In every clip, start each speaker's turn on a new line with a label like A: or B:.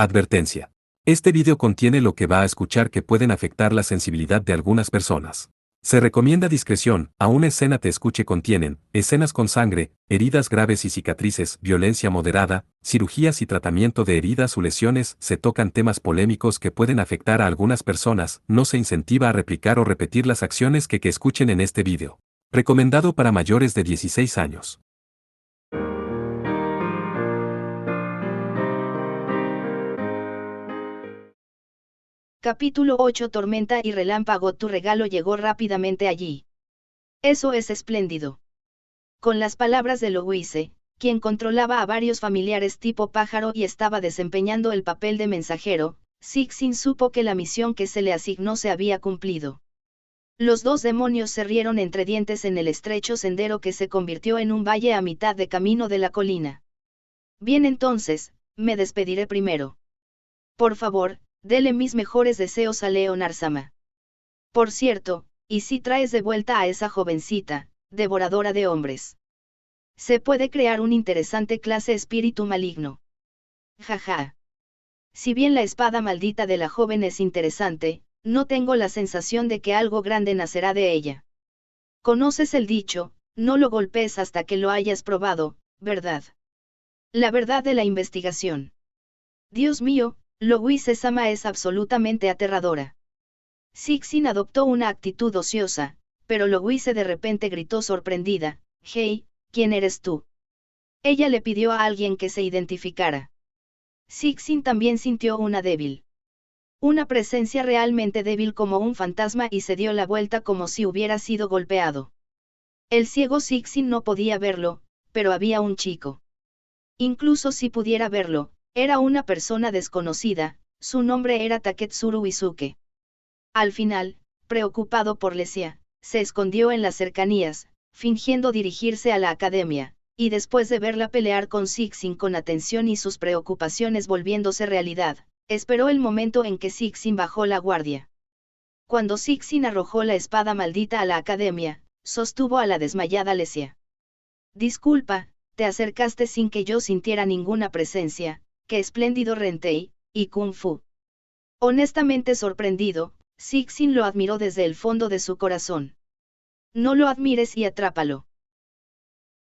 A: Advertencia. Este video contiene lo que va a escuchar que pueden afectar la sensibilidad de algunas personas. Se recomienda discreción, aún escena te escuche contienen, escenas con sangre, heridas graves y cicatrices, violencia moderada, cirugías y tratamiento de heridas o lesiones, se tocan temas polémicos que pueden afectar a algunas personas, no se incentiva a replicar o repetir las acciones que escuchen en este video. Recomendado para mayores de 16 años.
B: Capítulo 8 Tormenta y relámpago. Tu regalo llegó rápidamente allí. Eso es espléndido. Con las palabras de Louise, quien controlaba a varios familiares tipo pájaro y estaba desempeñando el papel de mensajero, Cixin supo que la misión que se le asignó se había cumplido. Los dos demonios se rieron entre dientes en el estrecho sendero que se convirtió en un valle a mitad de camino de la colina. Bien, entonces, me despediré primero. Por favor, dele mis mejores deseos a Leonard-sama. Por cierto, ¿y si traes de vuelta a esa jovencita, devoradora de hombres? Se puede crear un interesante clase espíritu maligno. Jaja. Si bien la espada maldita de la joven es interesante, no tengo la sensación de que algo grande nacerá de ella. Conoces el dicho, no lo golpees hasta que lo hayas probado, ¿verdad? La verdad de la investigación. Dios mío, Louise-sama es absolutamente aterradora. Cixin adoptó una actitud ociosa, pero Louise de repente gritó sorprendida, «Hey, ¿quién eres tú?» Ella le pidió a alguien que se identificara. Cixin también sintió una débil. Una presencia realmente débil como un fantasma y se dio la vuelta como si hubiera sido golpeado. El ciego Cixin no podía verlo, pero había un chico. Incluso si pudiera verlo, era una persona desconocida, su nombre era Taketsuru Izuke. Al final, preocupado por Lesia, se escondió en las cercanías, fingiendo dirigirse a la academia, y después de verla pelear con Cixin con atención y sus preocupaciones volviéndose realidad, esperó el momento en que Cixin bajó la guardia. Cuando Cixin arrojó la espada maldita a la academia, sostuvo a la desmayada Lesia. «Disculpa, te acercaste sin que yo sintiera ninguna presencia, qué espléndido Rentei, y Kung Fu». Honestamente sorprendido, Cixin lo admiró desde el fondo de su corazón. «No lo admires y atrápalo».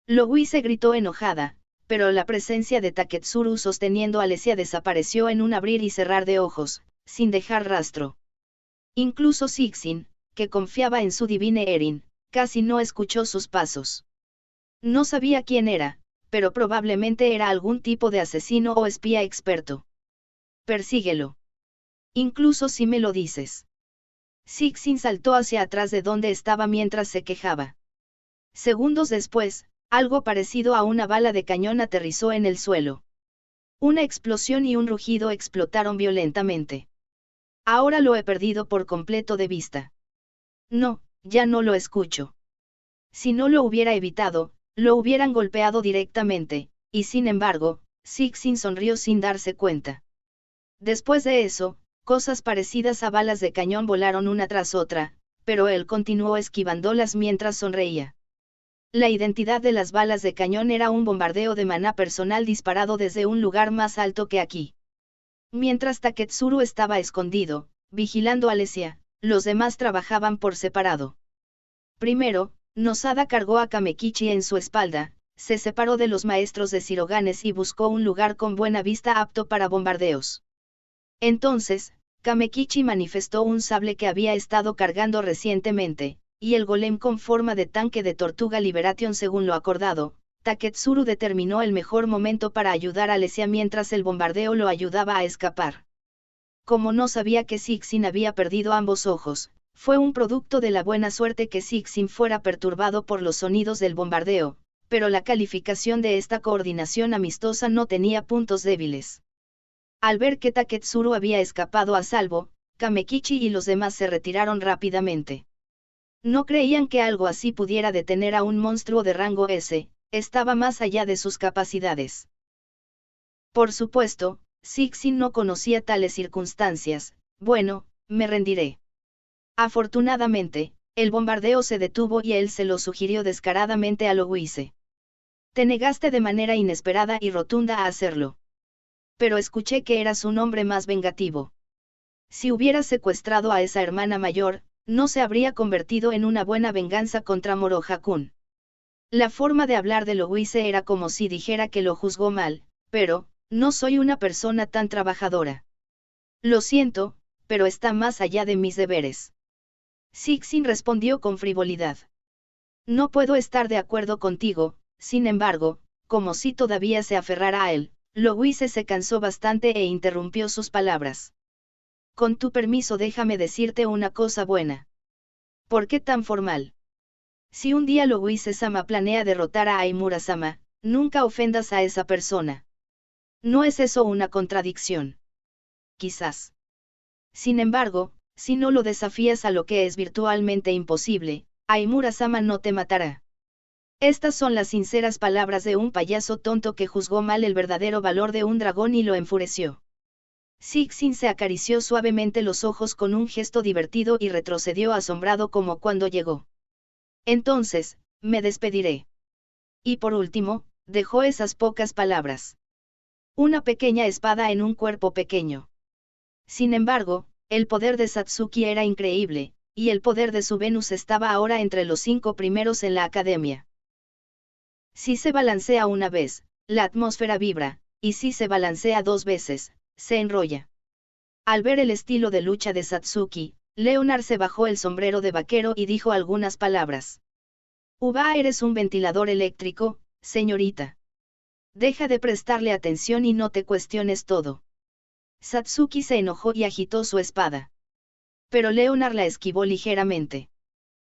B: Louise gritó enojada, pero la presencia de Taketsuru sosteniendo a Lesia desapareció en un abrir y cerrar de ojos, sin dejar rastro. Incluso Cixin, que confiaba en su divine Erin, casi no escuchó sus pasos. No sabía quién era, pero probablemente era algún tipo de asesino o espía experto. «Persíguelo. Incluso si me lo dices». Cixin saltó hacia atrás de donde estaba mientras se quejaba. Segundos después, algo parecido a una bala de cañón aterrizó en el suelo. Una explosión y un rugido explotaron violentamente. «Ahora lo he perdido por completo de vista. No, ya no lo escucho». Si no lo hubiera evitado, lo hubieran golpeado directamente, y sin embargo, Cixin sonrió sin darse cuenta. Después de eso, cosas parecidas a balas de cañón volaron una tras otra, pero él continuó esquivándolas mientras sonreía. La identidad de las balas de cañón era un bombardeo de maná personal disparado desde un lugar más alto que aquí. Mientras Taketsuru estaba escondido, vigilando a Lesia, los demás trabajaban por separado. Primero, Nosada cargó a Kamekichi en su espalda, se separó de los maestros de Shiroganes y buscó un lugar con buena vista apto para bombardeos. Entonces, Kamekichi manifestó un sable que había estado cargando recientemente, y el golem con forma de tanque de tortuga Liberation según lo acordado. Taketsuru determinó el mejor momento para ayudar a Lesia mientras el bombardeo lo ayudaba a escapar. Como no sabía que Cixin había perdido ambos ojos, fue un producto de la buena suerte que Cixin fuera perturbado por los sonidos del bombardeo, pero la calificación de esta coordinación amistosa no tenía puntos débiles. Al ver que Taketsuru había escapado a salvo, Kamekichi y los demás se retiraron rápidamente. No creían que algo así pudiera detener a un monstruo de rango S, estaba más allá de sus capacidades. Por supuesto, Cixin no conocía tales circunstancias. «Bueno, me rendiré». Afortunadamente, el bombardeo se detuvo y él se lo sugirió descaradamente a Louise. «Te negaste de manera inesperada y rotunda a hacerlo. pero escuché que eras un hombre más vengativo. Si hubieras secuestrado a esa hermana mayor, no se habría convertido en una buena venganza contra Moroha-kun. La forma de hablar de Louise era como si dijera que lo juzgó mal, pero, no soy una persona tan trabajadora. Lo siento, pero está más allá de mis deberes. Sixin respondió con frivolidad. No puedo estar de acuerdo contigo, sin embargo, como si todavía se aferrara a él, Louise se cansó bastante e interrumpió sus palabras. Con tu permiso déjame decirte una cosa buena. ¿Por qué tan formal? Si un día Louise-sama planea derrotar a Aimura-sama, nunca ofendas a esa persona. ¿No es eso una contradicción? Quizás. Sin embargo, si no lo desafías a lo que es virtualmente imposible, Aimura-sama no te matará. Estas son las sinceras palabras de un payaso tonto que juzgó mal el verdadero valor de un dragón y lo enfureció. Sixin se acarició suavemente los ojos con un gesto divertido y retrocedió asombrado como cuando llegó. Entonces, me despediré. Y por último, dejó esas pocas palabras. Una pequeña espada en un cuerpo pequeño. Sin embargo, el poder de Satsuki era increíble, y el poder de su Venus estaba ahora entre los 5 primeros en la academia. Si se balancea una vez, la atmósfera vibra, y si se balancea 2 veces, se enrolla. Al ver el estilo de lucha de Satsuki, Leonard se bajó el sombrero de vaquero y dijo algunas palabras. Uba, eres un ventilador eléctrico, señorita. Deja de prestarle atención y no te cuestiones todo. Satsuki se enojó y agitó su espada. Pero Leonard la esquivó ligeramente.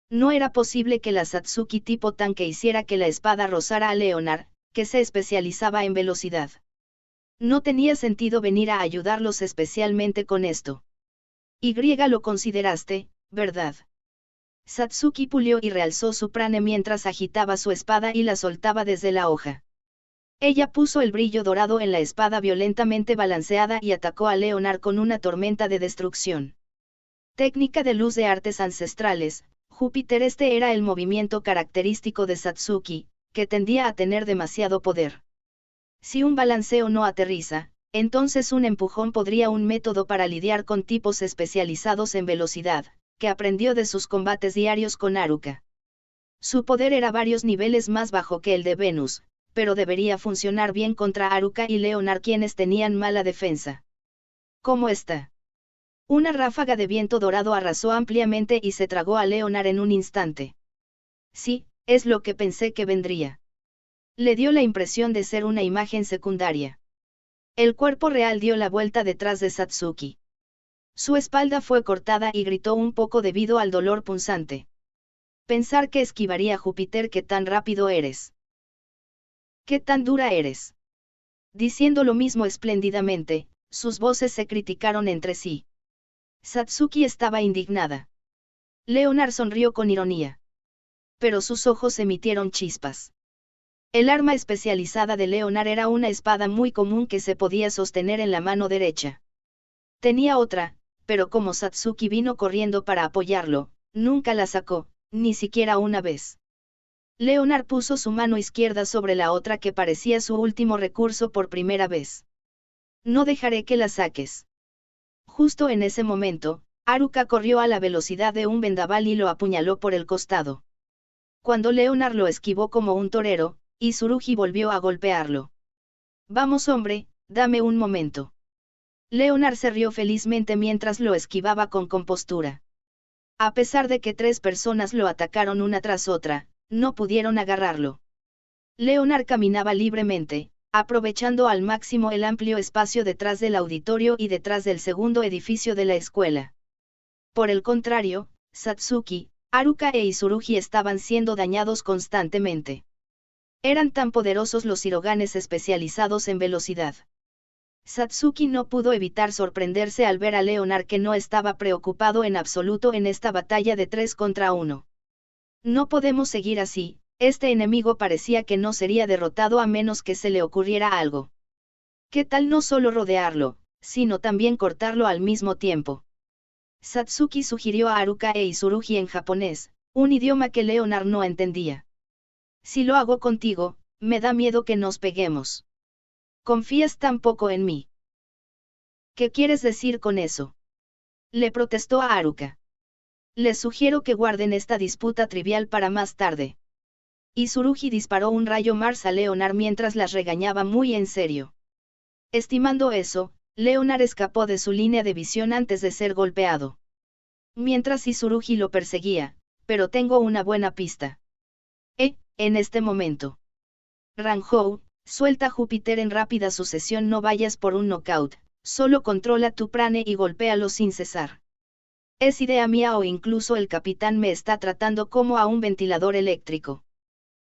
B: No era posible que la Satsuki tipo tanque hiciera que la espada rozara a Leonard, que se especializaba en velocidad. No tenía sentido venir a ayudarlos especialmente con esto. Y lo consideraste, ¿verdad? Satsuki pulió y realzó su prane mientras agitaba su espada y la soltaba desde la hoja. Ella puso el brillo dorado en la espada violentamente balanceada y atacó a Leonard con una tormenta de destrucción. Técnica de luz de artes ancestrales, Júpiter. Este era el movimiento característico de Satsuki, que tendía a tener demasiado poder. Si un balanceo no aterriza, entonces un empujón podría un método para lidiar con tipos especializados en velocidad, que aprendió de sus combates diarios con Haruka. Su poder era varios niveles más bajo que el de Venus, pero debería funcionar bien contra Haruka y Leonard, quienes tenían mala defensa. ¿Cómo está? Una ráfaga de viento dorado arrasó ampliamente y se tragó a Leonard en un instante. Sí, es lo que pensé que vendría. Le dio la impresión de ser una imagen secundaria. El cuerpo real dio la vuelta detrás de Satsuki. Su espalda fue cortada y gritó un poco debido al dolor punzante. Pensar que esquivaría Júpiter, ¿qué tan rápido eres? ¿Qué tan dura eres? Diciendo lo mismo espléndidamente, sus voces se criticaron entre sí. Satsuki estaba indignada. Leonard sonrió con ironía. Pero sus ojos emitieron chispas. El arma especializada de Leonard era una espada muy común que se podía sostener en la mano derecha. Tenía otra, pero como Satsuki vino corriendo para apoyarlo, nunca la sacó, ni siquiera una vez. Leonard puso su mano izquierda sobre la otra, que parecía su último recurso por primera vez. No dejaré que la saques. Justo en ese momento, Haruka corrió a la velocidad de un vendaval y lo apuñaló por el costado. Cuando Leonard lo esquivó como un torero, Tsurugi volvió a golpearlo. Vamos, hombre, dame un momento. Leonard se rió felizmente mientras lo esquivaba con compostura. A pesar de que 3 personas lo atacaron una tras otra, no pudieron agarrarlo. Leonard caminaba libremente, aprovechando al máximo el amplio espacio detrás del auditorio y detrás del segundo edificio de la escuela. Por el contrario, Satsuki, Haruka e Tsurugi estaban siendo dañados constantemente. Eran tan poderosos los hiroganes especializados en velocidad. Satsuki no pudo evitar sorprenderse al ver a Leonard, que no estaba preocupado en absoluto en esta batalla de 3 contra 1. No podemos seguir así, este enemigo parecía que no sería derrotado a menos que se le ocurriera algo. ¿Qué tal no solo rodearlo, sino también cortarlo al mismo tiempo? Satsuki sugirió a Haruka e Tsurugi en japonés, un idioma que Leonard no entendía. Si lo hago contigo, me da miedo que nos peguemos. ¿Confías tan poco en mí? ¿Qué quieres decir con eso? Le protestó a Haruka. Les sugiero que guarden esta disputa trivial para más tarde. Y Tsurugi disparó un rayo Mars a Leonard mientras las regañaba muy en serio. Estimando eso, Leonard escapó de su línea de visión antes de ser golpeado. Mientras Tsurugi lo perseguía, pero tengo una buena pista. En este momento. Ranhou, suelta Júpiter en rápida sucesión, no vayas por un knockout, solo controla tu prane y golpéalo sin cesar. ¿Es idea mía o incluso el capitán me está tratando como a un ventilador eléctrico?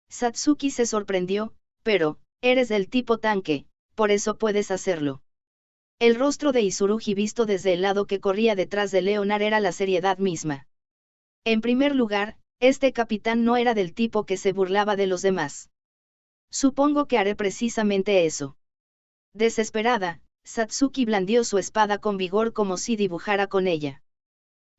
B: Satsuki se sorprendió, pero, eres del tipo tanque, por eso puedes hacerlo. El rostro de Tsurugi visto desde el lado que corría detrás de Leonard era la seriedad misma. En primer lugar, este capitán no era del tipo que se burlaba de los demás. Supongo que haré precisamente eso. Desesperada, Satsuki blandió su espada con vigor como si dibujara con ella.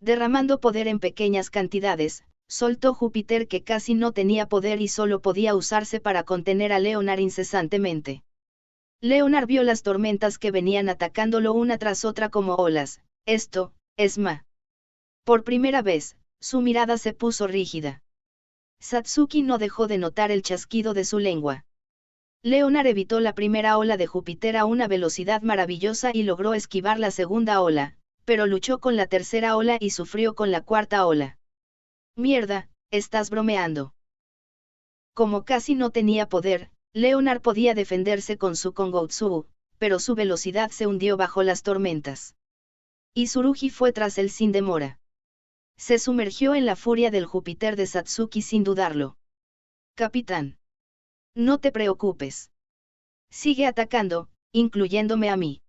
B: Derramando poder en pequeñas cantidades, soltó Júpiter que casi no tenía poder y solo podía usarse para contener a Leonard incesantemente. Leonard vio las tormentas que venían atacándolo una tras otra como olas. Esto, es Ma. Por primera vez, su mirada se puso rígida. Satsuki no dejó de notar el chasquido de su lengua. Leonard evitó la primera ola de Júpiter a una velocidad maravillosa y logró esquivar la segunda ola, pero luchó con la tercera ola y sufrió con la cuarta ola. Mierda, estás bromeando. Como casi no tenía poder, Leonard podía defenderse con su Kongoutsu, pero su velocidad se hundió bajo las tormentas. Y Tsurugi fue tras él sin demora. Se sumergió en la furia del Júpiter de Satsuki sin dudarlo. Capitán. No te preocupes. Sigue atacando, incluyéndome a mí.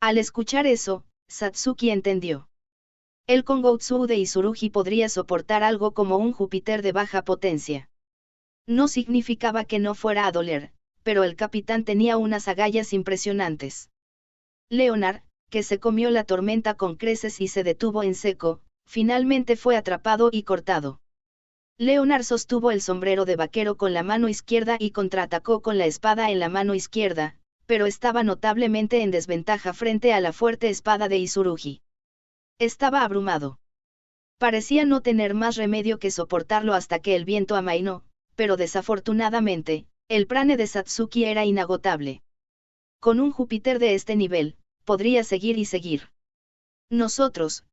B: Al escuchar eso, Satsuki entendió. El Kongoutsu de Tsurugi podría soportar algo como un Júpiter de baja potencia. No significaba que no fuera a doler, pero el capitán tenía unas agallas impresionantes. Leonard, que se comió la tormenta con creces y se detuvo en seco, finalmente fue atrapado y cortado. Leonard sostuvo el sombrero de vaquero con la mano izquierda y contraatacó con la espada en la mano izquierda, pero estaba notablemente en desventaja frente a la fuerte espada de Tsurugi. Estaba abrumado. Parecía no tener más remedio que soportarlo hasta que el viento amainó, pero desafortunadamente, el prane de Satsuki era inagotable. Con un Júpiter de este nivel, podría seguir y seguir. Nosotros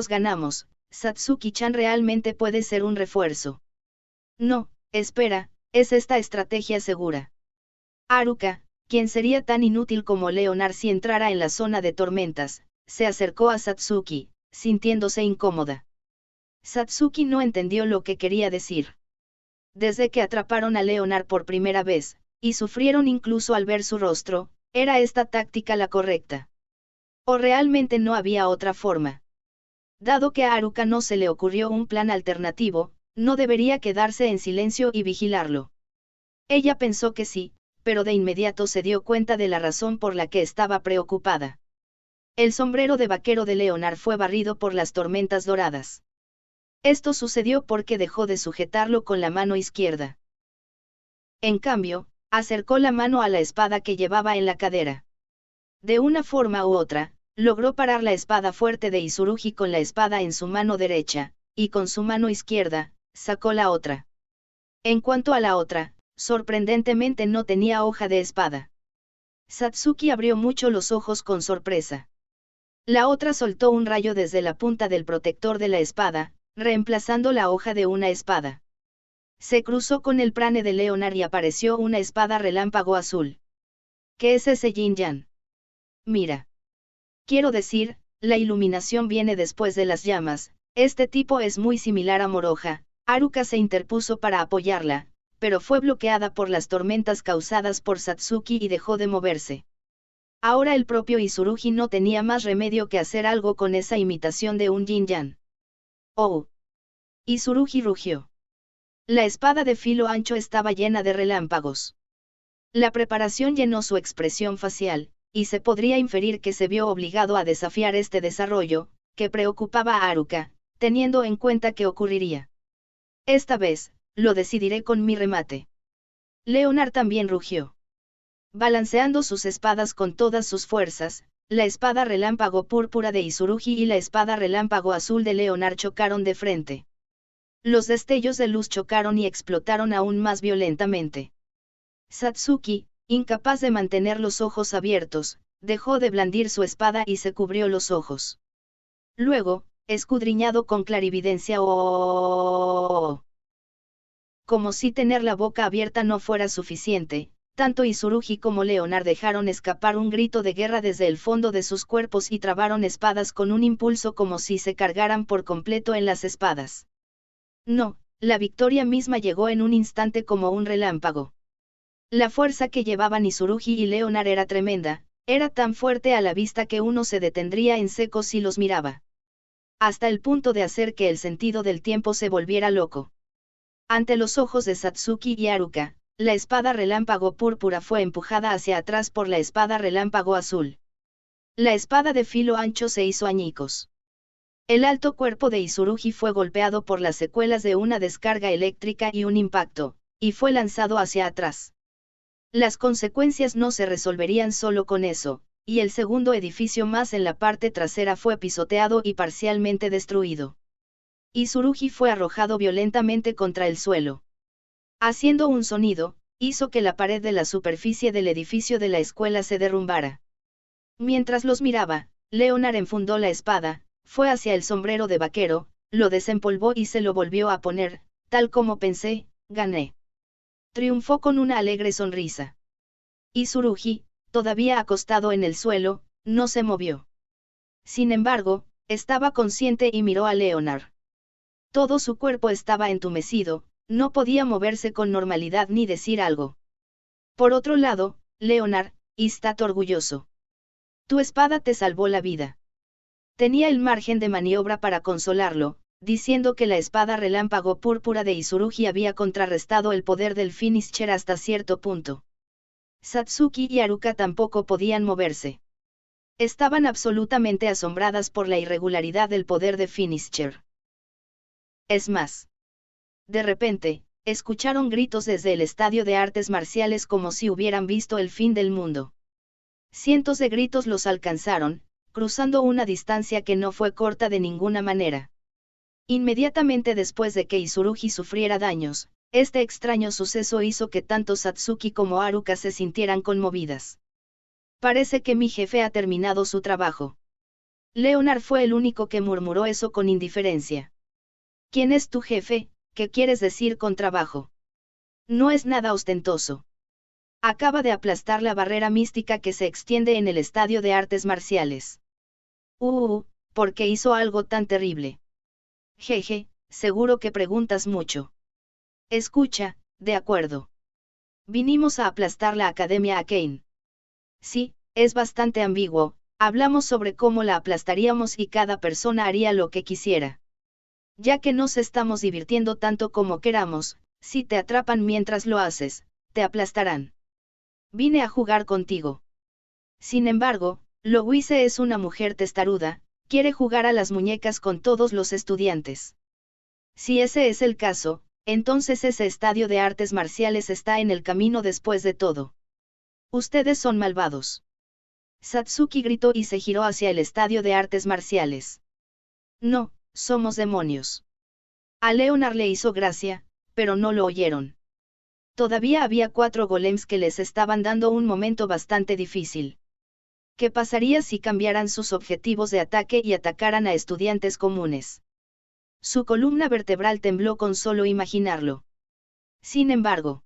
B: ganamos, Satsuki-chan realmente puede ser un refuerzo. No, espera, es esta estrategia segura. Haruka, quien sería tan inútil como Leonard si entrara en la zona de tormentas, se acercó a Satsuki, sintiéndose incómoda. Satsuki no entendió lo que quería decir. Desde que atraparon a Leonard por primera vez, y sufrieron incluso al ver su rostro, ¿era esta táctica la correcta? ¿O realmente no había otra forma? Dado que a Haruka no se le ocurrió un plan alternativo, no debería quedarse en silencio y vigilarlo. Ella pensó que sí, pero de inmediato se dio cuenta de la razón por la que estaba preocupada. El sombrero de vaquero de Leonard fue barrido por las tormentas doradas. Esto sucedió porque dejó de sujetarlo con la mano izquierda. En cambio, acercó la mano a la espada que llevaba en la cadera. De una forma u otra, logró parar la espada fuerte de Tsurugi con la espada en su mano derecha, y con su mano izquierda, sacó la otra. En cuanto a la otra, sorprendentemente no tenía hoja de espada. Satsuki abrió mucho los ojos con sorpresa. La otra soltó un rayo desde la punta del protector de la espada, reemplazando la hoja de una espada. Se cruzó con el prane de Leonard y apareció una espada relámpago azul. ¿Qué es ese yin-yang? Mira. Quiero decir, la iluminación viene después de las llamas, este tipo es muy similar a Moroha. Haruka se interpuso para apoyarla, pero fue bloqueada por las tormentas causadas por Satsuki y dejó de moverse. Ahora el propio Tsurugi no tenía más remedio que hacer algo con esa imitación de un yin-yang. ¡Oh! Tsurugi rugió. La espada de filo ancho estaba llena de relámpagos. La preparación llenó su expresión facial, y se podría inferir que se vio obligado a desafiar este desarrollo, que preocupaba a Haruka, teniendo en cuenta que ocurriría. Esta vez, lo decidiré con mi remate. Leonard también rugió. Balanceando sus espadas con todas sus fuerzas, la espada relámpago púrpura de Izurugi y la espada relámpago azul de Leonard chocaron de frente. Los destellos de luz chocaron y explotaron aún más violentamente. Satsuki, incapaz de mantener los ojos abiertos, dejó de blandir su espada y se cubrió los ojos. Luego, escudriñado con clarividencia como si tener la boca abierta no fuera suficiente, tanto Izurugi como Leonard dejaron escapar un grito de guerra desde el fondo de sus cuerpos y trabaron espadas con un impulso como si se cargaran por completo en las espadas. No, la victoria misma llegó en un instante como un relámpago. La fuerza que llevaban Izurugi y Leonard era tremenda, era tan fuerte a la vista que uno se detendría en seco si los miraba. Hasta el punto de hacer que el sentido del tiempo se volviera loco. Ante los ojos de Satsuki y Haruka, la espada relámpago púrpura fue empujada hacia atrás por la espada relámpago azul. La espada de filo ancho se hizo añicos. El alto cuerpo de Izurugi fue golpeado por las secuelas de una descarga eléctrica y un impacto, y fue lanzado hacia atrás. Las consecuencias no se resolverían solo con eso, y el segundo edificio más en la parte trasera fue pisoteado y parcialmente destruido. Izurugi fue arrojado violentamente contra el suelo. Haciendo un sonido, hizo que la pared de la superficie del edificio de la escuela se derrumbara. Mientras los miraba, Leonard enfundó la espada, fue hacia el sombrero de vaquero, lo desempolvó y se lo volvió a poner, tal como pensé, gané. Triunfó con una alegre sonrisa. Izurugi, todavía acostado en el suelo, no se movió. Sin embargo, estaba consciente y miró a Leonard. Todo su cuerpo estaba entumecido, no podía moverse con normalidad ni decir algo. Por otro lado, Leonard, está orgulloso. Tu espada te salvó la vida. Tenía el margen de maniobra para consolarlo, diciendo que la espada relámpago púrpura de Izurugi había contrarrestado el poder del finisher hasta cierto punto. Satsuki y Haruka tampoco podían moverse. Estaban absolutamente asombradas por la irregularidad del poder de finisher. Es más. De repente, escucharon gritos desde el estadio de artes marciales como si hubieran visto el fin del mundo. Cientos de gritos los alcanzaron, cruzando una distancia que no fue corta de ninguna manera. Inmediatamente después de que Izurugi sufriera daños, este extraño suceso hizo que tanto Satsuki como Haruka se sintieran conmovidas. Parece que mi jefe ha terminado su trabajo. Leonard fue el único que murmuró eso con indiferencia. ¿Quién es tu jefe? ¿Qué quieres decir con trabajo? No es nada ostentoso. Acaba de aplastar la barrera mística que se extiende en el estadio de artes marciales. ¿Por qué hizo algo tan terrible? Jeje, seguro que preguntas mucho. Escucha, de acuerdo. Vinimos a aplastar la Academia Arcane. Sí, es bastante ambiguo, hablamos sobre cómo la aplastaríamos y cada persona haría lo que quisiera. Ya que nos estamos divirtiendo tanto como queramos, si te atrapan mientras lo haces, te aplastarán. Vine a jugar contigo. Sin embargo, Louise es una mujer testaruda, quiere jugar a las muñecas con todos los estudiantes. Si ese es el caso, entonces ese estadio de artes marciales está en el camino después de todo. Ustedes son malvados. Satsuki gritó y se giró hacia el estadio de artes marciales. No, somos demonios. A Leonard le hizo gracia, pero no lo oyeron. Todavía había 4 golems que les estaban dando un momento bastante difícil. ¿Qué pasaría si cambiaran sus objetivos de ataque y atacaran a estudiantes comunes? Su columna vertebral tembló con solo imaginarlo. Sin embargo,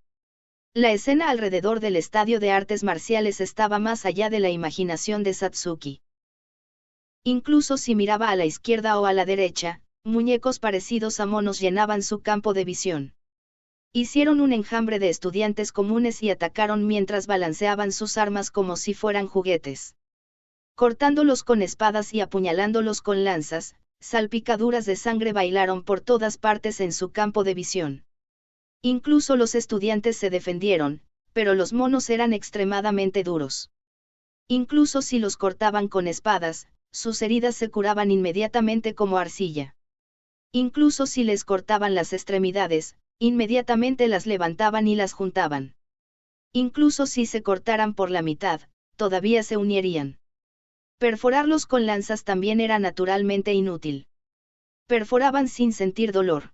B: la escena alrededor del estadio de artes marciales estaba más allá de la imaginación de Satsuki. Incluso si miraba a la izquierda o a la derecha, muñecos parecidos a monos llenaban su campo de visión. Hicieron un enjambre de estudiantes comunes y atacaron mientras balanceaban sus armas como si fueran juguetes. Cortándolos con espadas y apuñalándolos con lanzas, salpicaduras de sangre bailaron por todas partes en su campo de visión. Incluso los estudiantes se defendieron, pero los monos eran extremadamente duros. Incluso si los cortaban con espadas, sus heridas se curaban inmediatamente como arcilla. Incluso si les cortaban las extremidades, inmediatamente las levantaban y las juntaban. Incluso si se cortaran por la mitad, todavía se unirían. Perforarlos con lanzas también era naturalmente inútil. Perforaban sin sentir dolor.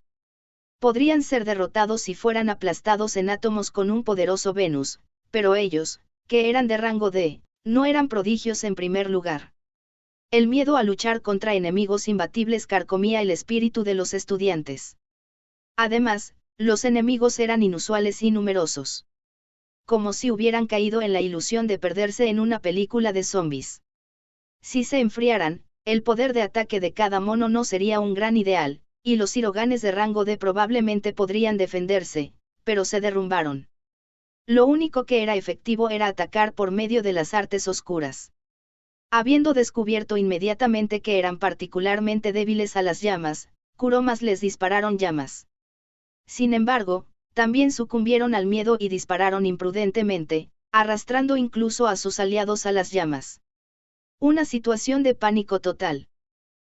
B: Podrían ser derrotados si fueran aplastados en átomos con un poderoso Venus, pero ellos, que eran de rango D, no eran prodigios en primer lugar. El miedo a luchar contra enemigos imbatibles carcomía el espíritu de los estudiantes. Además, los enemigos eran inusuales y numerosos. Como si hubieran caído en la ilusión de perderse en una película de zombies. Si se enfriaran, el poder de ataque de cada mono no sería un gran ideal, y los hiroganes de rango D probablemente podrían defenderse, pero se derrumbaron. Lo único que era efectivo era atacar por medio de las artes oscuras. Habiendo descubierto inmediatamente que eran particularmente débiles a las llamas, Kuromas les dispararon llamas. Sin embargo, también sucumbieron al miedo y dispararon imprudentemente, arrastrando incluso a sus aliados a las llamas. Una situación de pánico total.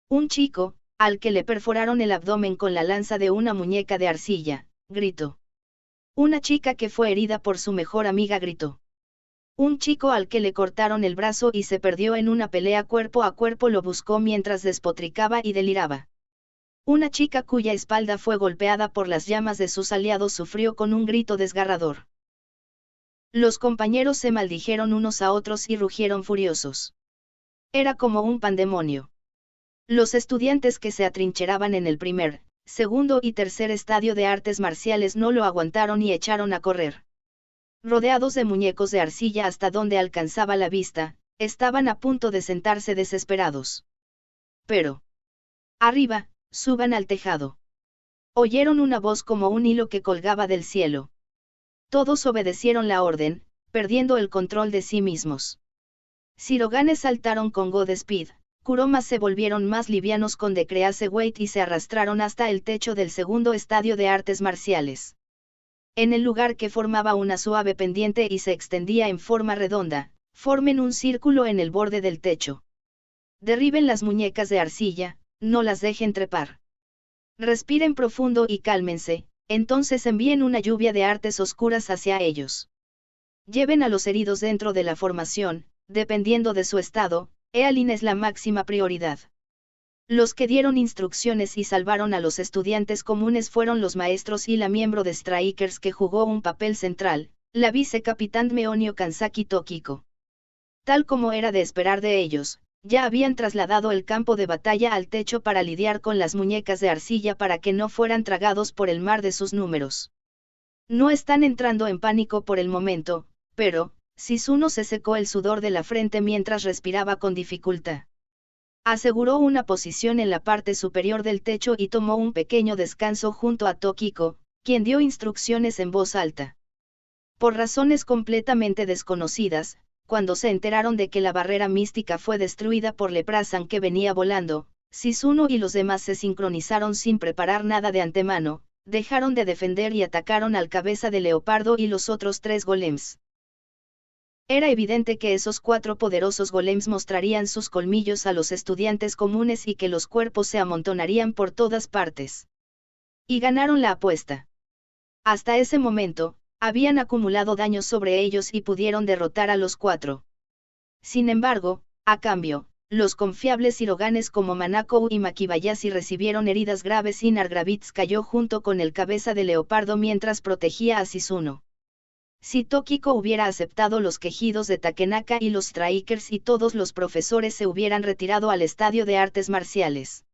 B: Un chico, al que le perforaron el abdomen con la lanza de una muñeca de arcilla, gritó. Una chica que fue herida por su mejor amiga gritó. Un chico al que le cortaron el brazo y se perdió en una pelea cuerpo a cuerpo lo buscó mientras despotricaba y deliraba. Una chica cuya espalda fue golpeada por las llamas de sus aliados sufrió con un grito desgarrador. Los compañeros se maldijeron unos a otros y rugieron furiosos. Era como un pandemonio. Los estudiantes que se atrincheraban en el primer, segundo y tercer estadio de artes marciales no lo aguantaron y echaron a correr. Rodeados de muñecos de arcilla hasta donde alcanzaba la vista, estaban a punto de sentarse desesperados. Pero, arriba, suban al tejado. Oyeron una voz como un hilo que colgaba del cielo. Todos obedecieron la orden, perdiendo el control de sí mismos. Hiroganes saltaron con Godspeed, Kuromas se volvieron más livianos con Decrease Weight y se arrastraron hasta el techo del segundo estadio de artes marciales. En el lugar que formaba una suave pendiente y se extendía en forma redonda, formen un círculo en el borde del techo. Derriben las muñecas de arcilla, no las dejen trepar. Respiren profundo y cálmense, entonces envíen una lluvia de artes oscuras hacia ellos. Lleven a los heridos dentro de la formación, dependiendo de su estado, Ealin es la máxima prioridad. Los que dieron instrucciones y salvaron a los estudiantes comunes fueron los maestros y la miembro de Strikers que jugó un papel central, la vicecapitán Meonio Kansaki Tokiko. Tal como era de esperar de ellos, ya habían trasladado el campo de batalla al techo para lidiar con las muñecas de arcilla para que no fueran tragados por el mar de sus números. No están entrando en pánico por el momento, pero, Shizuno se secó el sudor de la frente mientras respiraba con dificultad. Aseguró una posición en la parte superior del techo y tomó un pequeño descanso junto a Tokiko, quien dio instrucciones en voz alta. Por razones completamente desconocidas, cuando se enteraron de que la barrera mística fue destruida por Leprasan que venía volando, Shizuno y los demás se sincronizaron sin preparar nada de antemano, dejaron de defender y atacaron al cabeza de leopardo y los otros 3 golems. Era evidente que esos 4 poderosos golems mostrarían sus colmillos a los estudiantes comunes y que los cuerpos se amontonarían por todas partes. Y ganaron la apuesta. Hasta ese momento, habían acumulado daños sobre ellos y pudieron derrotar a los 4. Sin embargo, a cambio, los confiables hiroganes como Manako y Makibayashi recibieron heridas graves y Nargravitz cayó junto con el cabeza de leopardo mientras protegía a Shizuno. Si Tokiko hubiera aceptado los quejidos de Takenaka y los Strikers y todos los profesores se hubieran retirado al estadio de artes marciales.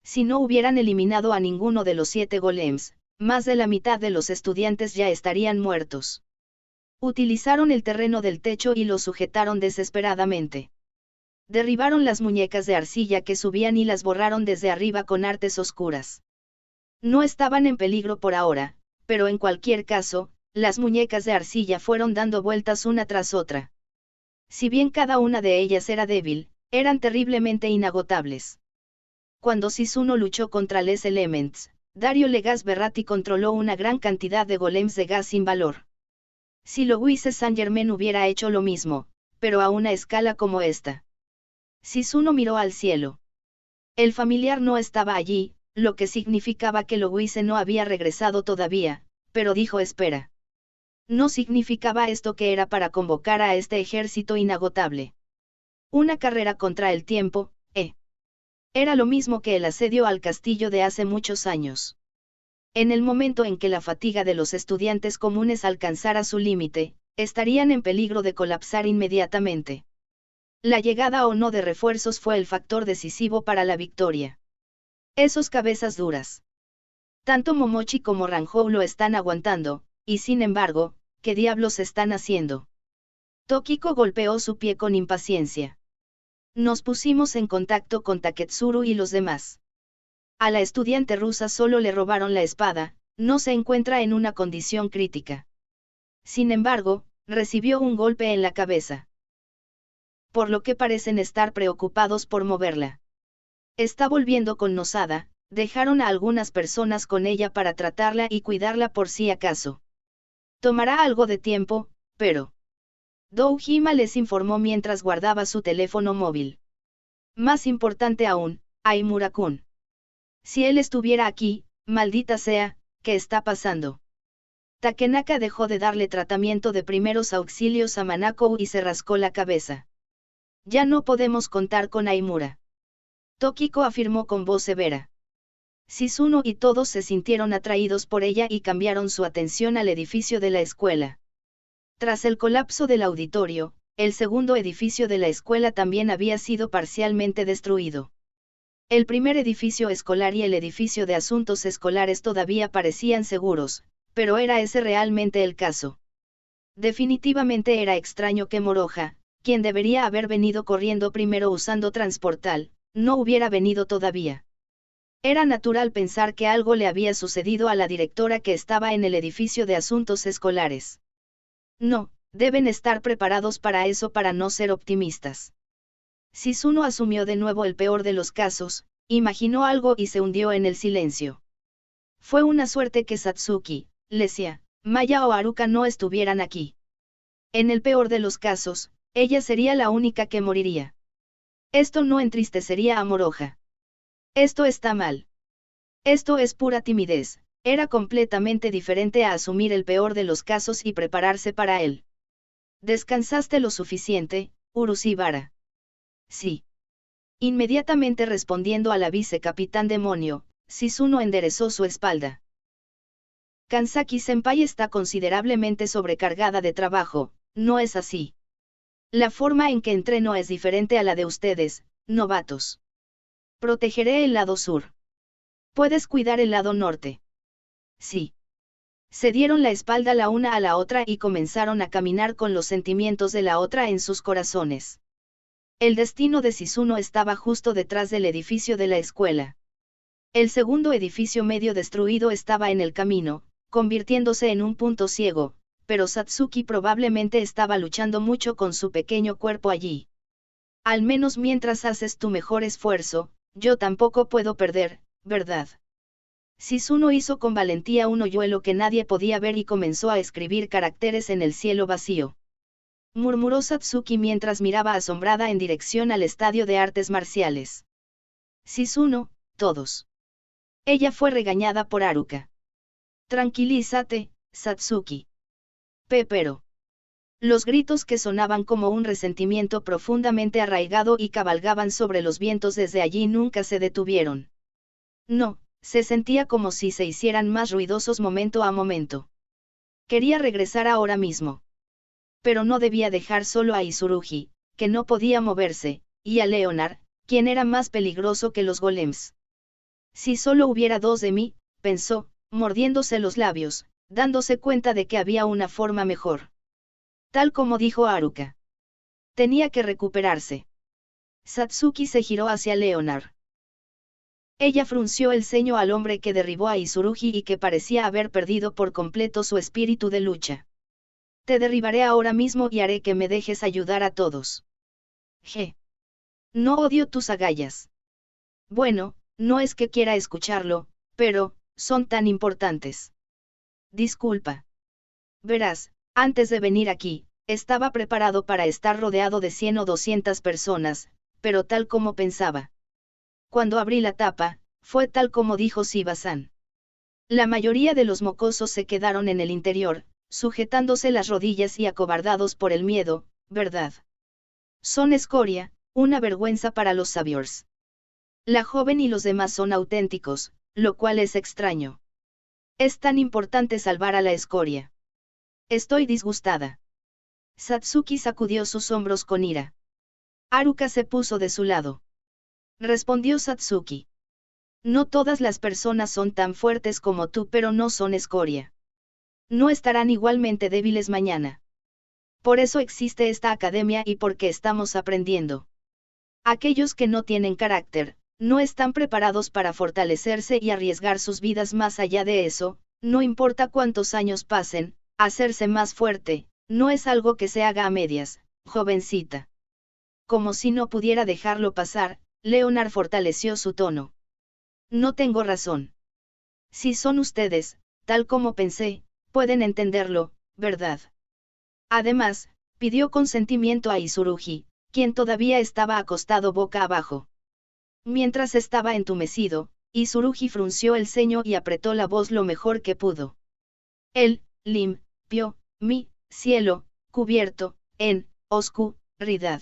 B: Si no hubieran eliminado a ninguno de los 7 golems, más de la mitad de los estudiantes ya estarían muertos. Utilizaron el terreno del techo y lo sujetaron desesperadamente. Derribaron las muñecas de arcilla que subían y las borraron desde arriba con artes oscuras. No estaban en peligro por ahora, pero en cualquier caso, las muñecas de arcilla fueron dando vueltas una tras otra. Si bien cada una de ellas era débil, eran terriblemente inagotables. Cuando Shizuno luchó contra Les Elements, Dario Legas Berratti controló una gran cantidad de golems de gas sin valor. Si Louise Saint-Germain hubiera hecho lo mismo, pero a una escala como esta. Shizuno miró al cielo. El familiar no estaba allí, lo que significaba que Louise no había regresado todavía, pero dijo espera. No significaba esto que era para convocar a este ejército inagotable. Una carrera contra el tiempo, ¿eh? Era lo mismo que el asedio al castillo de hace muchos años. En el momento en que la fatiga de los estudiantes comunes alcanzara su límite, estarían en peligro de colapsar inmediatamente. La llegada o no de refuerzos fue el factor decisivo para la victoria. Esos cabezas duras. Tanto Momochi como Ranhou lo están aguantando, y sin embargo, ¿qué diablos están haciendo? Tokiko golpeó su pie con impaciencia. Nos pusimos en contacto con Taketsuru y los demás. A la estudiante rusa solo le robaron la espada, no se encuentra en una condición crítica. Sin embargo, recibió un golpe en la cabeza. Por lo que parecen estar preocupados por moverla. Está volviendo con Nosada, dejaron a algunas personas con ella para tratarla y cuidarla por si acaso. Tomará algo de tiempo, pero... Doujima les informó mientras guardaba su teléfono móvil. Más importante aún, Aimura-kun. Si él estuviera aquí, maldita sea, ¿qué está pasando? Takenaka dejó de darle tratamiento de primeros auxilios a Manako y se rascó la cabeza. Ya no podemos contar con Aimura. Tokiko afirmó con voz severa. Shizuno y todos se sintieron atraídos por ella y cambiaron su atención al edificio de la escuela. Tras el colapso del auditorio, el segundo edificio de la escuela también había sido parcialmente destruido. El primer edificio escolar y el edificio de asuntos escolares todavía parecían seguros, pero ¿era ese realmente el caso? Definitivamente era extraño que Moroha, quien debería haber venido corriendo primero usando transportal, no hubiera venido todavía. Era natural pensar que algo le había sucedido a la directora que estaba en el edificio de asuntos escolares. No, deben estar preparados para eso para no ser optimistas. Shizuno asumió de nuevo el peor de los casos, imaginó algo y se hundió en el silencio. Fue una suerte que Satsuki, Lesia, Maya o Haruka no estuvieran aquí. En el peor de los casos, ella sería la única que moriría. Esto no entristecería a Moroha. Esto está mal. Esto es pura timidez. Era completamente diferente a asumir el peor de los casos y prepararse para él. ¿Descansaste lo suficiente, Urushibara? Sí. Inmediatamente respondiendo a la vicecapitán demonio, Shizuno enderezó su espalda. Kansaki-senpai está considerablemente sobrecargada de trabajo, ¿no es así? La forma en que entreno es diferente a la de ustedes, novatos. Protegeré el lado sur. ¿Puedes cuidar el lado norte? Sí. Se dieron la espalda la una a la otra y comenzaron a caminar con los sentimientos de la otra en sus corazones. El destino de Shizuno estaba justo detrás del edificio de la escuela. El segundo edificio medio destruido estaba en el camino, convirtiéndose en un punto ciego, pero Satsuki probablemente estaba luchando mucho con su pequeño cuerpo allí. Al menos mientras haces tu mejor esfuerzo, yo tampoco puedo perder, ¿verdad? Shizuno hizo con valentía un hoyuelo que nadie podía ver y comenzó a escribir caracteres en el cielo vacío. Murmuró Satsuki mientras miraba asombrada en dirección al estadio de artes marciales. Shizuno, todos. Ella fue regañada por Haruka. Tranquilízate, Satsuki. Pero. Los gritos que sonaban como un resentimiento profundamente arraigado y cabalgaban sobre los vientos desde allí nunca se detuvieron. No. Se sentía como si se hicieran más ruidosos momento a momento. Quería regresar ahora mismo. Pero no debía dejar solo a Izurugi, que no podía moverse, y a Leonard, quien era más peligroso que los golems. Si solo hubiera dos de mí, pensó, mordiéndose los labios, dándose cuenta de que había una forma mejor. Tal como dijo Haruka. Tenía que recuperarse. Satsuki se giró hacia Leonard. Ella frunció el ceño al hombre que derribó a Izurugi y que parecía haber perdido por completo su espíritu de lucha. Te derribaré ahora mismo y haré que me dejes ayudar a todos. No odio tus agallas. Bueno, no es que quiera escucharlo, pero, son tan importantes. Disculpa. Verás, antes de venir aquí, estaba preparado para estar rodeado de 100 o 200 personas, pero tal como pensaba. Cuando abrí la tapa, fue tal como dijo Shiba-san. La mayoría de los mocosos se quedaron en el interior, sujetándose las rodillas y acobardados por el miedo, ¿verdad? Son escoria, Una vergüenza para los saviors. La joven y los demás son auténticos, lo cual es extraño. Es tan importante salvar a la escoria. Estoy disgustada. Satsuki sacudió sus hombros con ira. Haruka se puso de su lado. Respondió Satsuki. No todas las personas son tan fuertes como tú, pero no son escoria. No estarán igualmente débiles mañana. Por eso existe esta academia y porque estamos aprendiendo. Aquellos que no tienen carácter, no están preparados para fortalecerse y arriesgar sus vidas más allá de eso, no importa cuántos años pasen, hacerse más fuerte, no es algo que se haga a medias, jovencita. Como si no pudiera dejarlo pasar, Leonard fortaleció su tono. No tengo razón. Si son ustedes, tal como pensé, pueden entenderlo, ¿verdad? Además, pidió consentimiento a Izurugi, quien todavía estaba acostado boca abajo. Mientras estaba entumecido, Izurugi frunció el ceño y apretó la voz lo mejor que pudo. Él, limpió, mi cielo, cubierto, en oscuridad.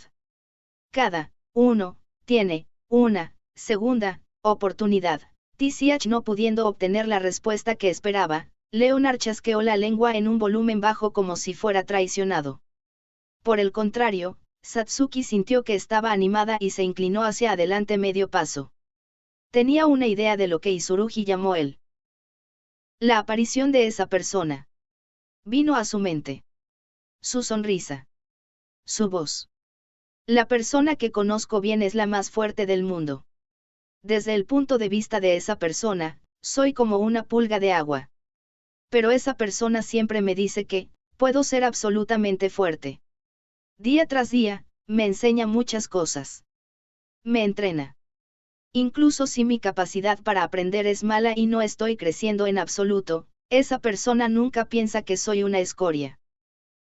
B: Cada uno tiene una segunda oportunidad. TCH no pudiendo obtener la respuesta que esperaba, Leonard chasqueó la lengua en un volumen bajo como si fuera traicionado. Por el contrario, Satsuki sintió que estaba animada y se inclinó hacia adelante medio paso. Tenía una idea de lo que Izurugi llamó él. La aparición de esa persona. Vino a su mente. Su sonrisa. Su voz. La persona que conozco bien es la más fuerte del mundo. Desde el punto de vista de esa persona, soy como una pulga de agua. Pero esa persona siempre me dice que, puedo ser absolutamente fuerte. Día tras día, me enseña muchas cosas. Me entrena. Incluso si mi capacidad para aprender es mala y no estoy creciendo en absoluto, esa persona nunca piensa que soy una escoria.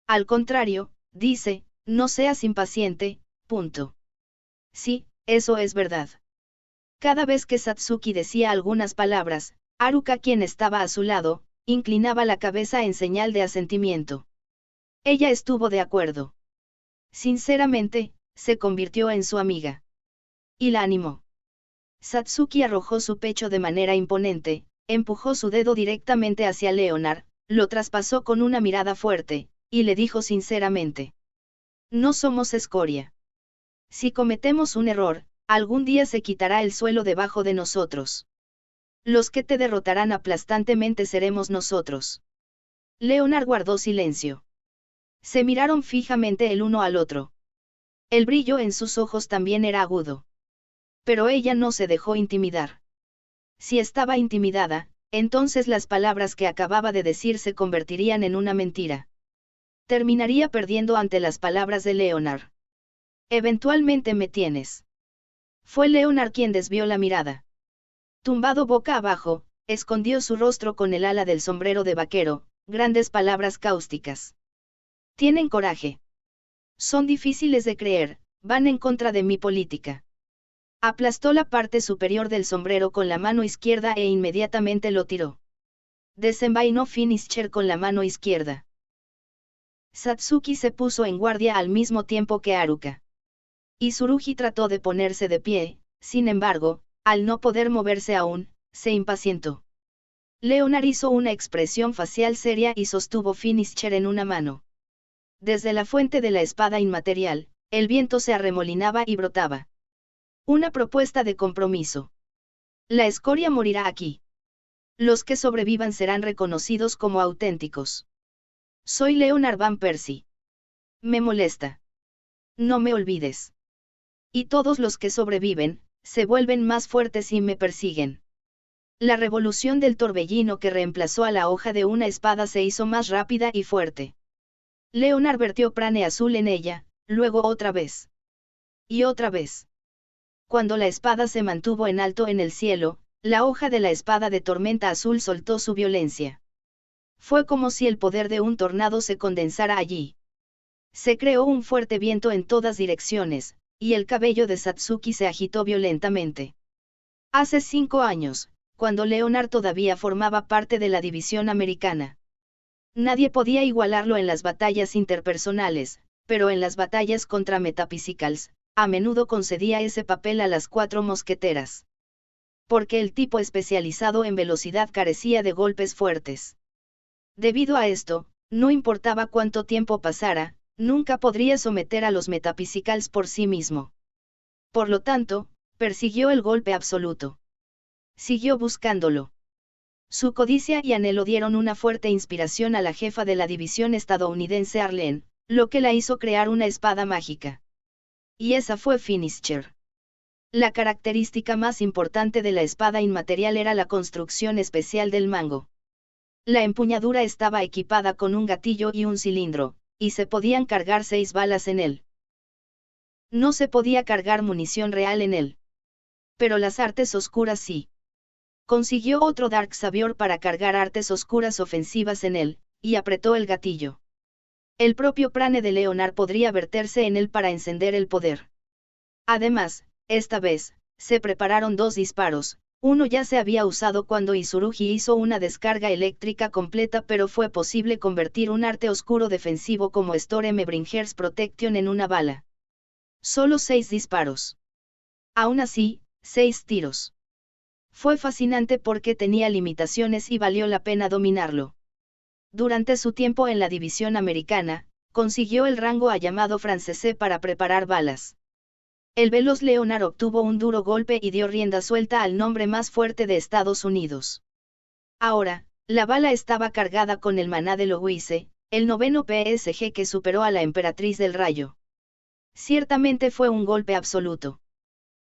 B: Al contrario, dice, no seas impaciente, punto. Sí, eso es verdad. Cada vez que Satsuki decía algunas palabras, Haruka, quien estaba a su lado, inclinaba la cabeza en señal de asentimiento. Ella estuvo de acuerdo. Sinceramente, se convirtió en su amiga. Y la animó. Satsuki arrojó su pecho de manera imponente, empujó su dedo directamente hacia Leonard, lo traspasó con una mirada fuerte, y le dijo sinceramente. No somos escoria. Si cometemos un error, algún día se quitará el suelo debajo de nosotros. Los que te derrotarán aplastantemente seremos nosotros. Leonard guardó silencio. Se miraron fijamente el uno al otro. El brillo en sus ojos también era agudo. Pero ella no se dejó intimidar. Si estaba intimidada, entonces las palabras que acababa de decir se convertirían en una mentira. Terminaría perdiendo ante las palabras de Leonard. Eventualmente me tienes. Fue Leonard quien desvió la mirada. Tumbado boca abajo, escondió su rostro con el ala del sombrero de vaquero, grandes palabras cáusticas. Tienen coraje. Son difíciles de creer, van en contra de mi política. Aplastó la parte superior del sombrero con la mano izquierda e inmediatamente lo tiró. Desenvainó Finisher con la mano izquierda. Satsuki se puso en guardia al mismo tiempo que Haruka. Izurugi trató de ponerse de pie, sin embargo, al no poder moverse aún, se impacientó. Leonard hizo una expresión facial seria y sostuvo Finisher en una mano. Desde la fuente de la espada inmaterial, el viento se arremolinaba y brotaba. Una propuesta de compromiso. La escoria morirá aquí. Los que sobrevivan serán reconocidos como auténticos. Soy Leonard Van Persie. Me molesta. No me olvides. Y todos los que sobreviven, se vuelven más fuertes y me persiguen. La revolución del torbellino que reemplazó a la hoja de una espada se hizo más rápida y fuerte. Leonard vertió prane azul en ella, luego otra vez. Y otra vez. Cuando la espada se mantuvo en alto en el cielo, la hoja de la espada de tormenta azul soltó su violencia. Fue como si el poder de un tornado se condensara allí. Se creó un fuerte viento en todas direcciones, y el cabello de Satsuki se agitó violentamente. Hace 5 años, cuando Leonard todavía formaba parte de la división americana. Nadie podía igualarlo en las batallas interpersonales, pero en las batallas contra Metaphysicals, a menudo concedía ese papel a las 4 mosqueteras. Porque el tipo especializado en velocidad carecía de golpes fuertes. Debido a esto, no importaba cuánto tiempo pasara, nunca podría someter a los Metaphysikals por sí mismo. Por lo tanto, persiguió el golpe absoluto. Siguió buscándolo. Su codicia y anhelo dieron una fuerte inspiración a la jefa de la división estadounidense Arlene, lo que la hizo crear una espada mágica. Y esa fue Finisher. La característica más importante de la espada inmaterial era la construcción especial del mango. La empuñadura estaba equipada con un gatillo y un cilindro, y se podían cargar 6 balas en él. No se podía cargar munición real en él. Pero las artes oscuras sí. Consiguió otro Dark Savior para cargar artes oscuras ofensivas en él, y apretó el gatillo. El propio prane de Leonard podría verterse en él para encender el poder. Además, esta vez, se prepararon 2 disparos. Uno ya se había usado cuando Izurugi hizo una descarga eléctrica completa, pero fue posible convertir un arte oscuro defensivo como Stormbringer's Protection en una bala. Solo 6 disparos. Aún así, 6 tiros. Fue fascinante porque tenía limitaciones y valió la pena dominarlo. Durante su tiempo en la división americana, consiguió el rango a llamado francesé para preparar balas. El veloz Leonard obtuvo un duro golpe y dio rienda suelta al nombre más fuerte de Estados Unidos. Ahora, la bala estaba cargada con el maná de Louise, el 9º PSG que superó a la Emperatriz del Rayo. Ciertamente fue un golpe absoluto.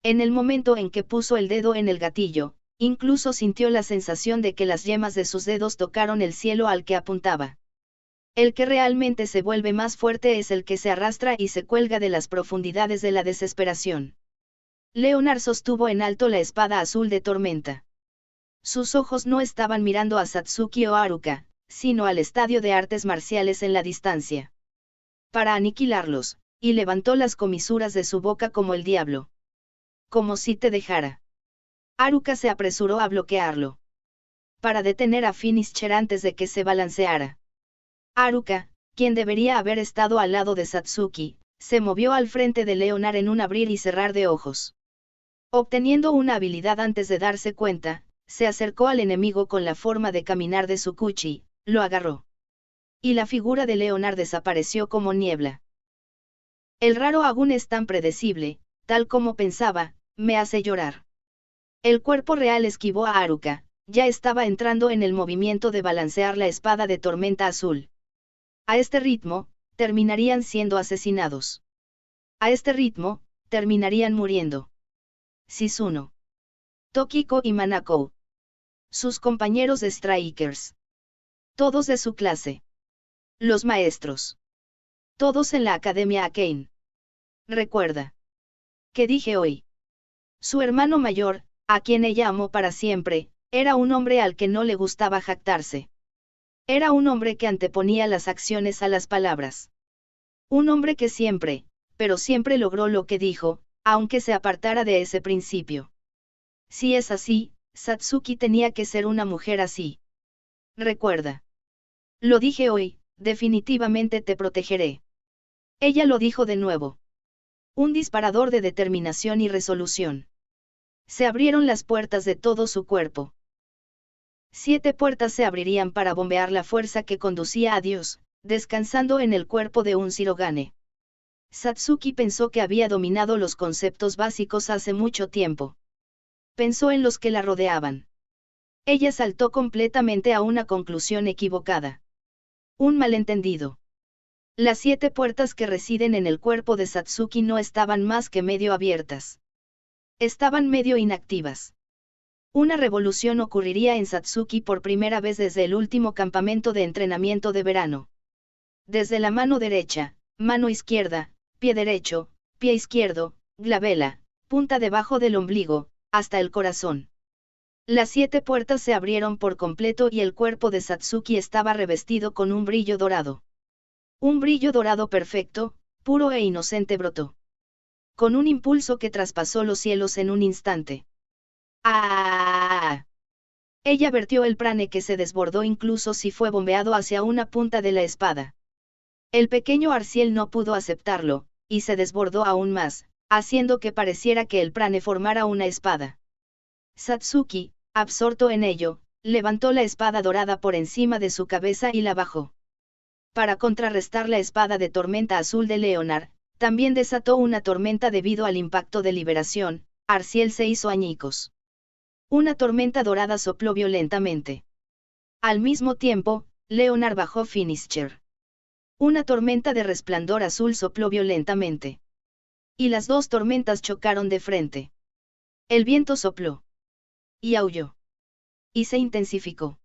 B: En el momento en que puso el dedo en el gatillo, incluso sintió la sensación de que las yemas de sus dedos tocaron el cielo al que apuntaba. El que realmente se vuelve más fuerte es el que se arrastra y se cuelga de las profundidades de la desesperación. Leonard sostuvo en alto la espada azul de tormenta. Sus ojos no estaban mirando a Satsuki o Haruka, sino al estadio de artes marciales en la distancia. Para aniquilarlos, y levantó las comisuras de su boca como el diablo. Como si te dejara. Haruka se apresuró a bloquearlo. Para detener a Finisher antes de que se balanceara. Haruka, quien debería haber estado al lado de Satsuki, se movió al frente de Leonard en un abrir y cerrar de ojos. Obteniendo una habilidad antes de darse cuenta, se acercó al enemigo con la forma de caminar de Tsukuchi, lo agarró. Y la figura de Leonard desapareció como niebla. El raro Agun es tan predecible, tal como pensaba, me hace llorar. El cuerpo real esquivó a Haruka, ya estaba entrando en el movimiento de balancear la espada de tormenta azul. A este ritmo, terminarían siendo asesinados. A este ritmo, terminarían muriendo. Shizuno, Tokiko y Manako. Sus compañeros de Strikers. Todos de su clase. Los maestros. Todos en la Academia Akane. Recuerda. ¿Qué dije hoy? Su hermano mayor, a quien ella amó para siempre, era un hombre al que no le gustaba jactarse. Era un hombre que anteponía las acciones a las palabras. Un hombre que siempre, pero siempre logró lo que dijo, aunque se apartara de ese principio. Si es así, Satsuki tenía que ser una mujer así. Recuerda. Lo dije hoy, definitivamente te protegeré. Ella lo dijo de nuevo. Un disparador de determinación y resolución. Se abrieron las puertas de todo su cuerpo. 7 puertas se abrirían para bombear la fuerza que conducía a Dios, descansando en el cuerpo de un Shirogane. Satsuki pensó que había dominado los conceptos básicos hace mucho tiempo. Pensó en los que la rodeaban. Ella saltó completamente a una conclusión equivocada. Un malentendido. Las 7 puertas que residen en el cuerpo de Satsuki no estaban más que medio abiertas. Estaban medio inactivas. Una revolución ocurriría en Satsuki por primera vez desde el último campamento de entrenamiento de verano. Desde la mano derecha, mano izquierda, pie derecho, pie izquierdo, glabela, punta debajo del ombligo, hasta el corazón. Las 7 puertas se abrieron por completo y el cuerpo de Satsuki estaba revestido con un brillo dorado. Un brillo dorado perfecto, puro e inocente brotó. Con un impulso que traspasó los cielos en un instante. ¡Ah! Ella vertió el prane que se desbordó incluso si fue bombeado hacia una punta de la espada. El pequeño Arciel no pudo aceptarlo, y se desbordó aún más, haciendo que pareciera que el prane formara una espada. Satsuki, absorto en ello, levantó la espada dorada por encima de su cabeza y la bajó. Para contrarrestar la espada de tormenta azul de Leonard, también desató una tormenta debido al impacto de liberación. Arciel se hizo añicos. Una tormenta dorada sopló violentamente. Al mismo tiempo, Leonard bajó Finisher. Una tormenta de resplandor azul sopló violentamente. Y las dos tormentas chocaron de frente. El viento sopló. Y aulló. Y se intensificó.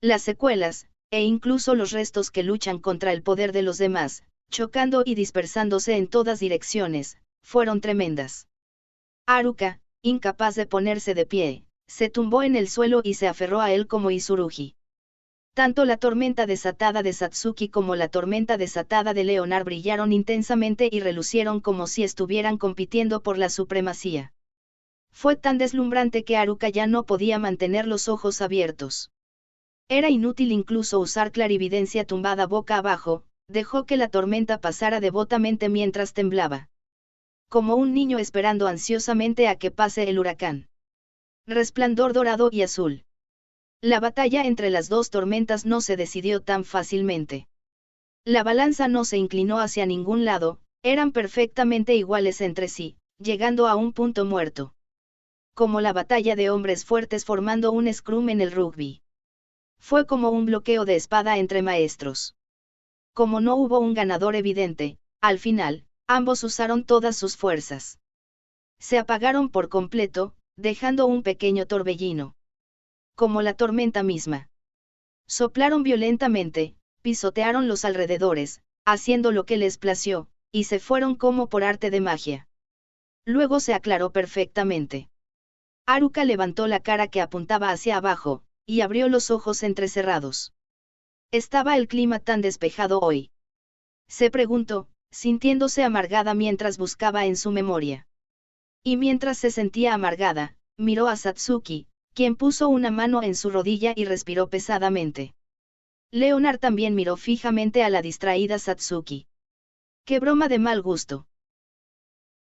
B: Las secuelas, e incluso los restos que luchan contra el poder de los demás, chocando y dispersándose en todas direcciones, fueron tremendas. Haruka, incapaz de ponerse de pie, se tumbó en el suelo y se aferró a él como Izurugi. Tanto la tormenta desatada de Satsuki como la tormenta desatada de Leonard brillaron intensamente y relucieron como si estuvieran compitiendo por la supremacía. Fue tan deslumbrante que Haruka ya no podía mantener los ojos abiertos. Era inútil incluso usar clarividencia tumbada boca abajo, dejó que la tormenta pasara devotamente mientras temblaba. Como un niño esperando ansiosamente a que pase el huracán. Resplandor dorado y azul. La batalla entre las dos tormentas no se decidió tan fácilmente. La balanza no se inclinó hacia ningún lado, eran perfectamente iguales entre sí, llegando a un punto muerto. Como la batalla de hombres fuertes formando un scrum en el rugby. Fue como un bloqueo de espada entre maestros. Como no hubo un ganador evidente, al final, ambos usaron todas sus fuerzas. Se apagaron por completo, dejando un pequeño torbellino. Como la tormenta misma. Soplaron violentamente, pisotearon los alrededores, haciendo lo que les plació, y se fueron como por arte de magia. Luego se aclaró perfectamente. Haruka levantó la cara que apuntaba hacia abajo, y abrió los ojos entrecerrados. ¿Estaba el clima tan despejado hoy? Se preguntó, sintiéndose amargada mientras buscaba en su memoria. Y mientras se sentía amargada, miró a Satsuki, quien puso una mano en su rodilla y respiró pesadamente. Leonard también miró fijamente a la distraída Satsuki. ¡Qué broma de mal gusto!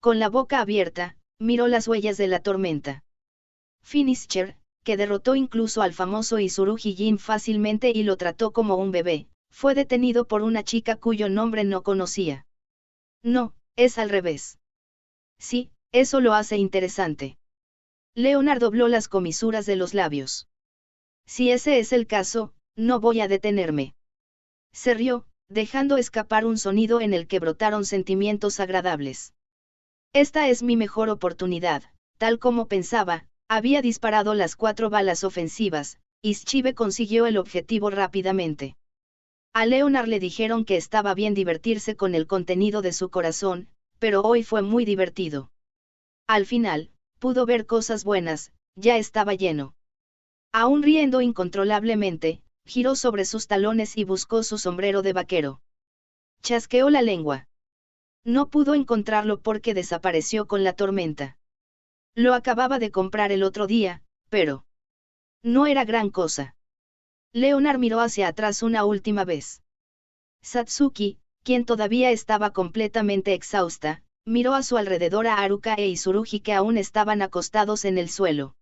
B: Con la boca abierta, miró las huellas de la tormenta. Finisher, que derrotó incluso al famoso Izurugi Jin fácilmente y lo trató como un bebé, fue detenido por una chica cuyo nombre no conocía. No, es al revés. Sí, eso lo hace interesante. Leonard dobló las comisuras de los labios. Si ese es el caso, no voy a detenerme. Se rió, dejando escapar un sonido en el que brotaron sentimientos agradables. Esta es mi mejor oportunidad, tal como pensaba. Había disparado las 4 balas ofensivas, y Shibe consiguió el objetivo rápidamente. A Leonard le dijeron que estaba bien divertirse con el contenido de su corazón, pero hoy fue muy divertido. Al final, pudo ver cosas buenas, ya estaba lleno. Aún riendo incontrolablemente, giró sobre sus talones y buscó su sombrero de vaquero. Chasqueó la lengua. No pudo encontrarlo porque desapareció con la tormenta. Lo acababa de comprar el otro día, pero no era gran cosa. Leonard miró hacia atrás una última vez. Satsuki, quien todavía estaba completamente exhausta, miró a su alrededor a Haruka e Izurugi que aún estaban acostados en el suelo.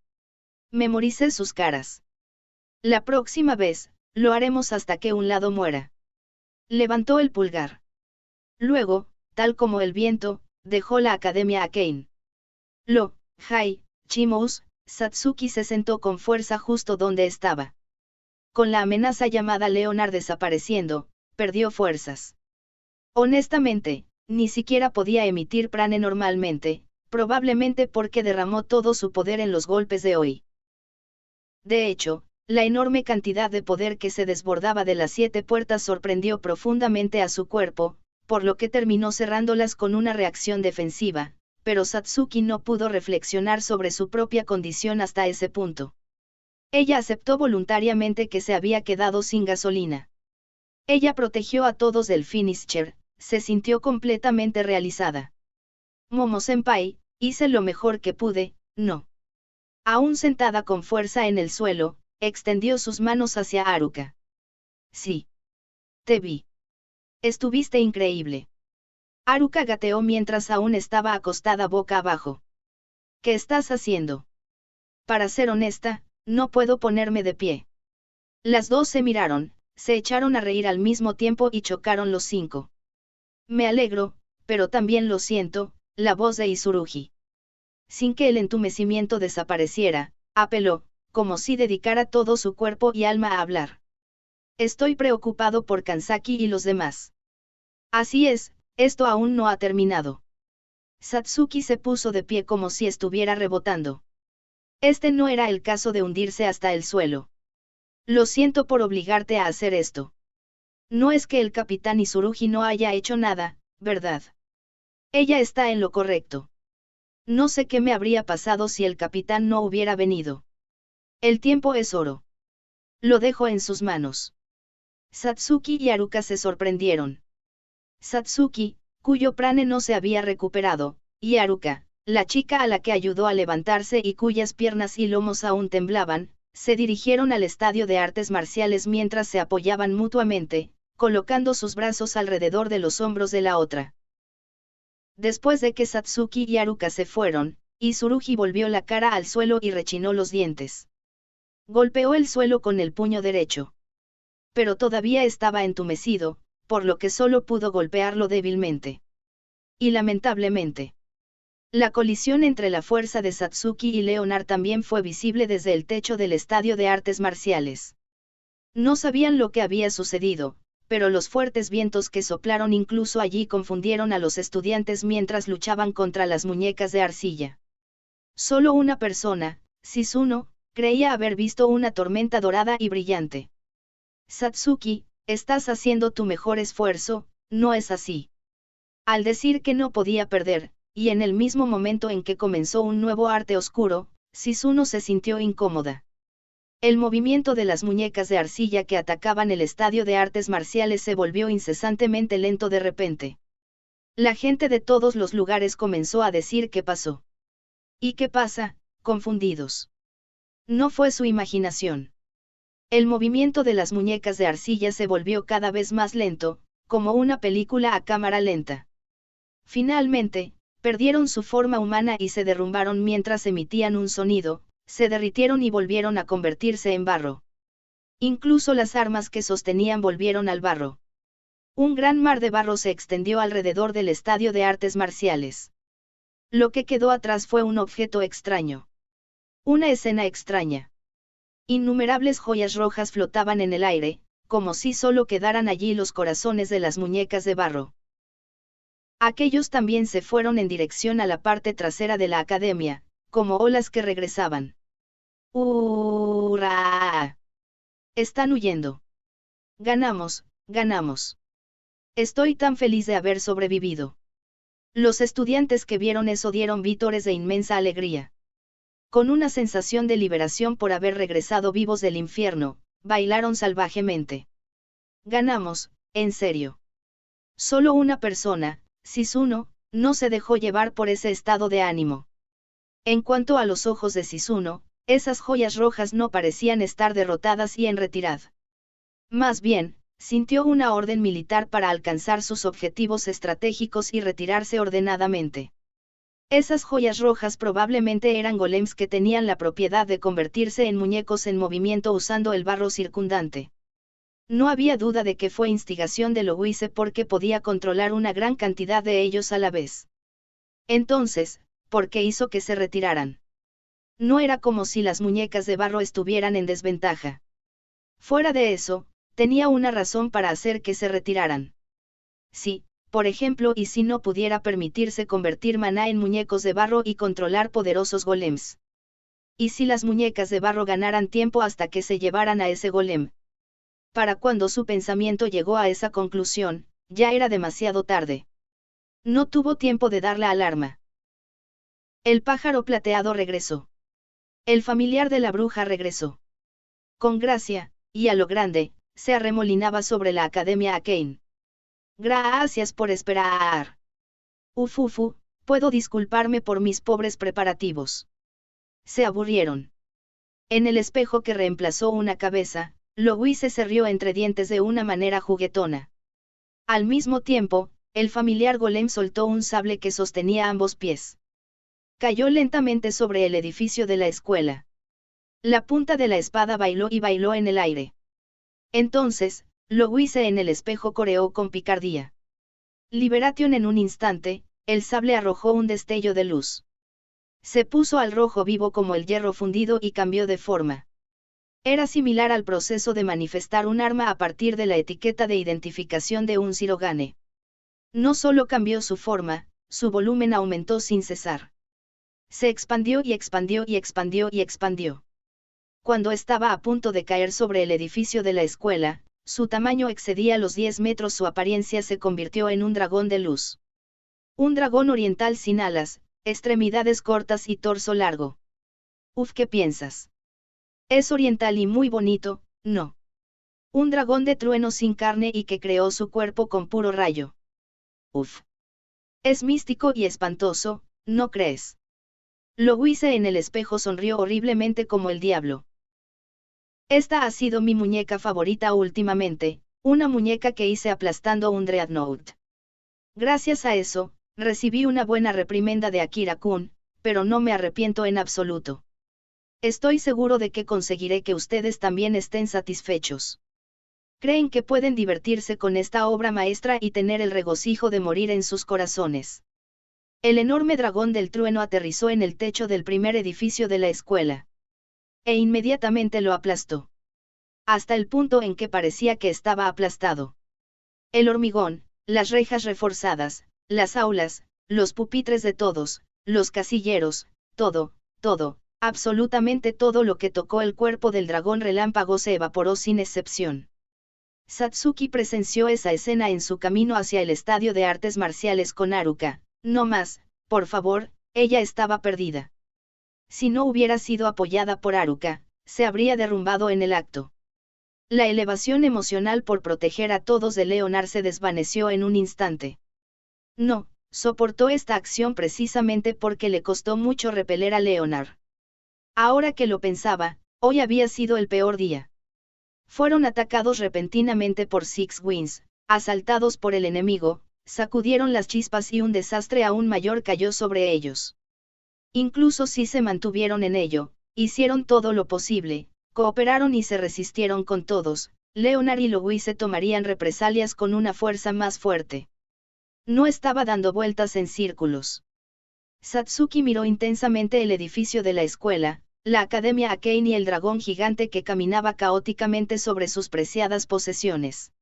B: Memoricé sus caras. La próxima vez, lo haremos hasta que un lado muera. Levantó el pulgar. Luego, tal como el viento, dejó la academia a Kane. Chimous, Satsuki se sentó con fuerza justo donde estaba. Con la amenaza llamada Leonard desapareciendo, perdió fuerzas. Honestamente, ni siquiera podía emitir prane normalmente, probablemente porque derramó todo su poder en los golpes de hoy. De hecho, la enorme cantidad de poder que se desbordaba de las 7 puertas sorprendió profundamente a su cuerpo, por lo que terminó cerrándolas con una reacción defensiva. Pero Satsuki no pudo reflexionar sobre su propia condición hasta ese punto. Ella aceptó voluntariamente que se había quedado sin gasolina. Ella protegió a todos del Finisher, se sintió completamente realizada. Momo-senpai, hice lo mejor que pude, no. Aún sentada con fuerza en el suelo, extendió sus manos hacia Haruka. Sí. Te vi. Estuviste increíble. Haruka gateó mientras aún estaba acostada boca abajo. ¿Qué estás haciendo? Para ser honesta, no puedo ponerme de pie. Las dos se miraron, se echaron a reír al mismo tiempo y chocaron los cinco. Me alegro, pero también lo siento, la voz de Izurugi. Sin que el entumecimiento desapareciera, apeló, como si dedicara todo su cuerpo y alma a hablar. Estoy preocupado por Kanzaki y los demás. Así es, esto aún no ha terminado. Satsuki se puso de pie como si estuviera rebotando. Este no era el caso de hundirse hasta el suelo. Lo siento por obligarte a hacer esto. No es que el capitán Izurugi no haya hecho nada, ¿verdad? Ella está en lo correcto. No sé qué me habría pasado si el capitán no hubiera venido. El tiempo es oro. Lo dejo en sus manos. Satsuki y Haruka se sorprendieron. Satsuki, cuyo prane no se había recuperado, y Haruka, la chica a la que ayudó a levantarse y cuyas piernas y lomos aún temblaban, se dirigieron al estadio de artes marciales mientras se apoyaban mutuamente, colocando sus brazos alrededor de los hombros de la otra. Después de que Satsuki y Haruka se fueron, Izurugi volvió la cara al suelo y rechinó los dientes. Golpeó el suelo con el puño derecho. Pero todavía estaba entumecido, por lo que solo pudo golpearlo débilmente. Y lamentablemente. La colisión entre la fuerza de Satsuki y Leonard también fue visible desde el techo del estadio de artes marciales. No sabían lo que había sucedido, pero los fuertes vientos que soplaron incluso allí confundieron a los estudiantes mientras luchaban contra las muñecas de arcilla. Solo una persona, Shizuno, creía haber visto una tormenta dorada y brillante. Satsuki, estás haciendo tu mejor esfuerzo, ¿no es así? Al decir que no podía perder, y en el mismo momento en que comenzó un nuevo arte oscuro, Shizuno se sintió incómoda. El movimiento de las muñecas de arcilla que atacaban el estadio de artes marciales se volvió incesantemente lento de repente. La gente de todos los lugares comenzó a decir qué pasó. ¿Y qué pasa?, confundidos. No fue su imaginación. El movimiento de las muñecas de arcilla se volvió cada vez más lento, como una película a cámara lenta. Finalmente, perdieron su forma humana y se derrumbaron mientras emitían un sonido, se derritieron y volvieron a convertirse en barro. Incluso las armas que sostenían volvieron al barro. Un gran mar de barro se extendió alrededor del estadio de artes marciales. Lo que quedó atrás fue un objeto extraño. Una escena extraña. Innumerables joyas rojas flotaban en el aire, como si solo quedaran allí los corazones de las muñecas de barro. Aquellos también se fueron en dirección a la parte trasera de la academia, como olas que regresaban. ¡Hurra! Están huyendo. Ganamos, ganamos. Estoy tan feliz de haber sobrevivido. Los estudiantes que vieron eso dieron vítores de inmensa alegría. Con una sensación de liberación por haber regresado vivos del infierno, bailaron salvajemente. Ganamos, en serio. Solo una persona, Shizuno, no se dejó llevar por ese estado de ánimo. En cuanto a los ojos de Shizuno, esas joyas rojas no parecían estar derrotadas y en retirada. Más bien, sintió una orden militar para alcanzar sus objetivos estratégicos y retirarse ordenadamente. Esas joyas rojas probablemente eran golems que tenían la propiedad de convertirse en muñecos en movimiento usando el barro circundante. No había duda de que fue instigación de Louise porque podía controlar una gran cantidad de ellos a la vez. Entonces, ¿por qué hizo que se retiraran? No era como si las muñecas de barro estuvieran en desventaja. Fuera de eso, tenía una razón para hacer que se retiraran. Sí, por ejemplo, y si no pudiera permitirse convertir maná en muñecos de barro y controlar poderosos golems. Y si las muñecas de barro ganaran tiempo hasta que se llevaran a ese golem. Para cuando su pensamiento llegó a esa conclusión, ya era demasiado tarde. No tuvo tiempo de dar la alarma. El pájaro plateado regresó. El familiar de la bruja regresó. Con gracia, y a lo grande, se arremolinaba sobre la Academia Arcane. Gracias por esperar. Ufufu, puedo disculparme por mis pobres preparativos. Se aburrieron. En el espejo que reemplazó una cabeza, Louise se rió entre dientes de una manera juguetona. Al mismo tiempo, el familiar golem soltó un sable que sostenía ambos pies. Cayó lentamente sobre el edificio de la escuela. La punta de la espada bailó y bailó en el aire. Entonces, Louise en el espejo coreó con picardía. Liberation en un instante, el sable arrojó un destello de luz. Se puso al rojo vivo como el hierro fundido y cambió de forma. Era similar al proceso de manifestar un arma a partir de la etiqueta de identificación de un Shirogane. No solo cambió su forma, su volumen aumentó sin cesar. Se expandió y expandió y expandió y expandió. Cuando estaba a punto de caer sobre el edificio de la escuela, su tamaño excedía los 10 metros, su apariencia se convirtió en un dragón de luz. Un dragón oriental sin alas, extremidades cortas y torso largo. Uf, ¿qué piensas? Es oriental y muy bonito, ¿no? Un dragón de trueno sin carne y que creó su cuerpo con puro rayo. Uf. Es místico y espantoso, ¿no crees? Louise en el espejo sonrió horriblemente como el diablo. Esta ha sido mi muñeca favorita últimamente, una muñeca que hice aplastando un Dreadnought. Gracias a eso, recibí una buena reprimenda de Akira-kun, pero no me arrepiento en absoluto. Estoy seguro de que conseguiré que ustedes también estén satisfechos. Creen que pueden divertirse con esta obra maestra y tener el regocijo de morir en sus corazones. El enorme dragón del trueno aterrizó en el techo del primer edificio de la escuela. E inmediatamente lo aplastó. Hasta el punto en que parecía que estaba aplastado. El hormigón, las rejas reforzadas, las aulas, los pupitres de todos, los casilleros, todo, absolutamente todo lo que tocó el cuerpo del dragón relámpago se evaporó sin excepción. Satsuki presenció esa escena en su camino hacia el estadio de artes marciales con Haruka. No más, por favor, ella estaba perdida. Si no hubiera sido apoyada por Haruka, se habría derrumbado en el acto. La elevación emocional por proteger a todos de Leonard se desvaneció en un instante. No, soportó esta acción precisamente porque le costó mucho repeler a Leonard. Ahora que lo pensaba, hoy había sido el peor día. Fueron atacados repentinamente por Six Wings, asaltados por el enemigo, sacudieron las chispas y un desastre aún mayor cayó sobre ellos. Incluso si se mantuvieron en ello, hicieron todo lo posible, cooperaron y se resistieron con todos, Leonard y Louise tomarían represalias con una fuerza más fuerte. No estaba dando vueltas en círculos. Satsuki miró intensamente el edificio de la escuela, la Academia Akane y el dragón gigante que caminaba caóticamente sobre sus preciadas posesiones.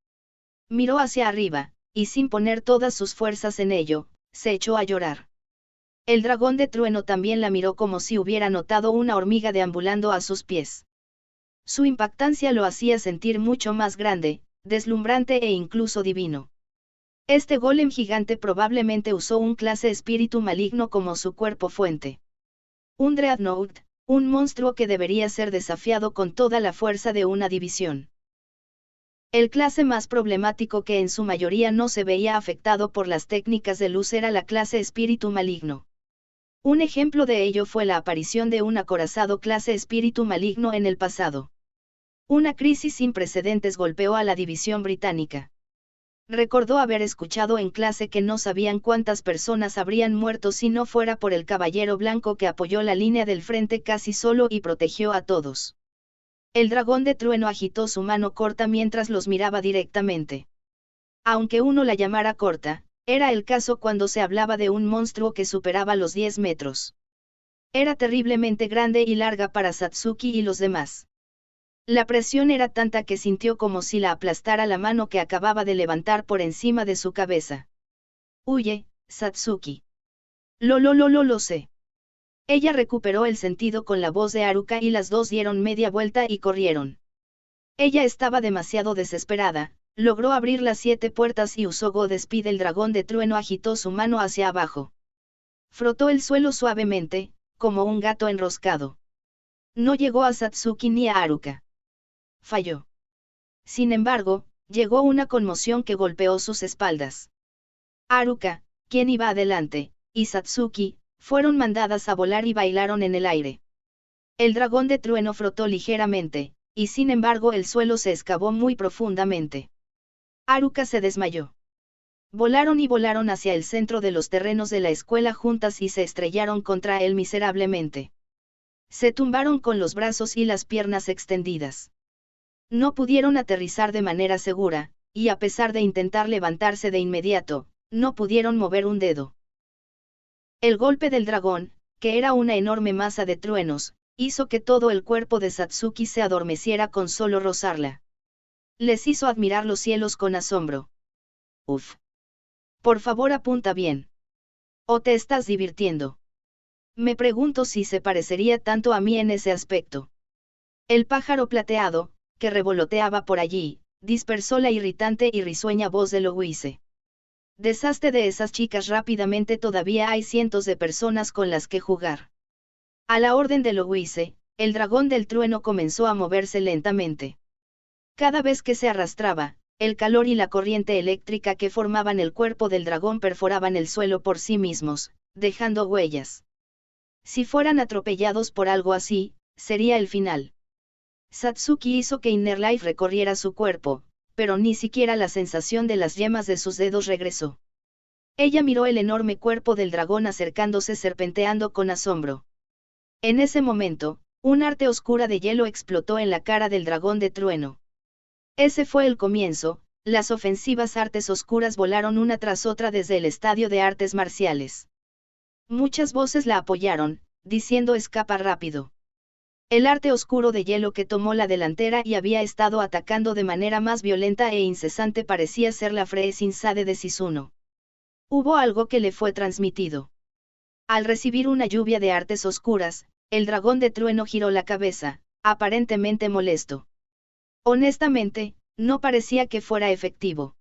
B: Miró hacia arriba, y sin poner todas sus fuerzas en ello, se echó a llorar. El dragón de trueno también la miró como si hubiera notado una hormiga deambulando a sus pies. Su impactancia lo hacía sentir mucho más grande, deslumbrante e incluso divino. Este golem gigante probablemente usó un clase espíritu maligno como su cuerpo fuente. Un Dreadnought, un monstruo que debería ser desafiado con toda la fuerza de una división. El clase más problemático que en su mayoría no se veía afectado por las técnicas de luz era la clase espíritu maligno. Un ejemplo de ello fue la aparición de un acorazado clase espíritu maligno en el pasado. Una crisis sin precedentes golpeó a la división británica. Recordó haber escuchado en clase que no sabían cuántas personas habrían muerto si no fuera por el caballero blanco que apoyó la línea del frente casi solo y protegió a todos. El dragón de trueno agitó su mano corta mientras los miraba directamente. Aunque uno la llamara corta, era el caso cuando se hablaba de un monstruo que superaba los 10 metros. Era terriblemente grande y larga para Satsuki y los demás. La presión era tanta que sintió como si la aplastara la mano que acababa de levantar por encima de su cabeza. Huye, Satsuki. Lo sé. Ella recuperó el sentido con la voz de Haruka y las dos dieron media vuelta y corrieron. Ella estaba demasiado desesperada, logró abrir las 7 puertas y usó Godspeed. El dragón de trueno agitó su mano hacia abajo. Frotó el suelo suavemente, como un gato enroscado. No llegó a Satsuki ni a Haruka. Falló. Sin embargo, llegó una conmoción que golpeó sus espaldas. Haruka, quien iba adelante, y Satsuki, fueron mandadas a volar y bailaron en el aire. El dragón de trueno frotó ligeramente, y sin embargo el suelo se excavó muy profundamente. Haruka se desmayó. Volaron y volaron hacia el centro de los terrenos de la escuela juntas y se estrellaron contra él miserablemente. Se tumbaron con los brazos y las piernas extendidas. No pudieron aterrizar de manera segura, y a pesar de intentar levantarse de inmediato, no pudieron mover un dedo. El golpe del dragón, que era una enorme masa de truenos, hizo que todo el cuerpo de Satsuki se adormeciera con solo rozarla. Les hizo admirar los cielos con asombro. Uf. Por favor, apunta bien. ¿O te estás divirtiendo? Me pregunto si se parecería tanto a mí en ese aspecto. El pájaro plateado, que revoloteaba por allí, dispersó la irritante y risueña voz de Louise. Deshazte de esas chicas rápidamente, todavía hay cientos de personas con las que jugar. A la orden de Louise, el dragón del trueno comenzó a moverse lentamente. Cada vez que se arrastraba, el calor y la corriente eléctrica que formaban el cuerpo del dragón perforaban el suelo por sí mismos, dejando huellas. Si fueran atropellados por algo así, sería el final. Satsuki hizo que Innerlife recorriera su cuerpo, pero ni siquiera la sensación de las yemas de sus dedos regresó. Ella miró el enorme cuerpo del dragón acercándose serpenteando con asombro. En ese momento, un arte oscura de hielo explotó en la cara del dragón de trueno. Ese fue el comienzo, las ofensivas artes oscuras volaron una tras otra desde el estadio de artes marciales. Muchas voces la apoyaron, diciendo escapa rápido. El arte oscuro de hielo que tomó la delantera y había estado atacando de manera más violenta e incesante parecía ser la Freesinsade de Sisuno. Hubo algo que le fue transmitido. Al recibir una lluvia de artes oscuras, el dragón de trueno giró la cabeza, aparentemente molesto. Honestamente, no parecía que fuera efectivo.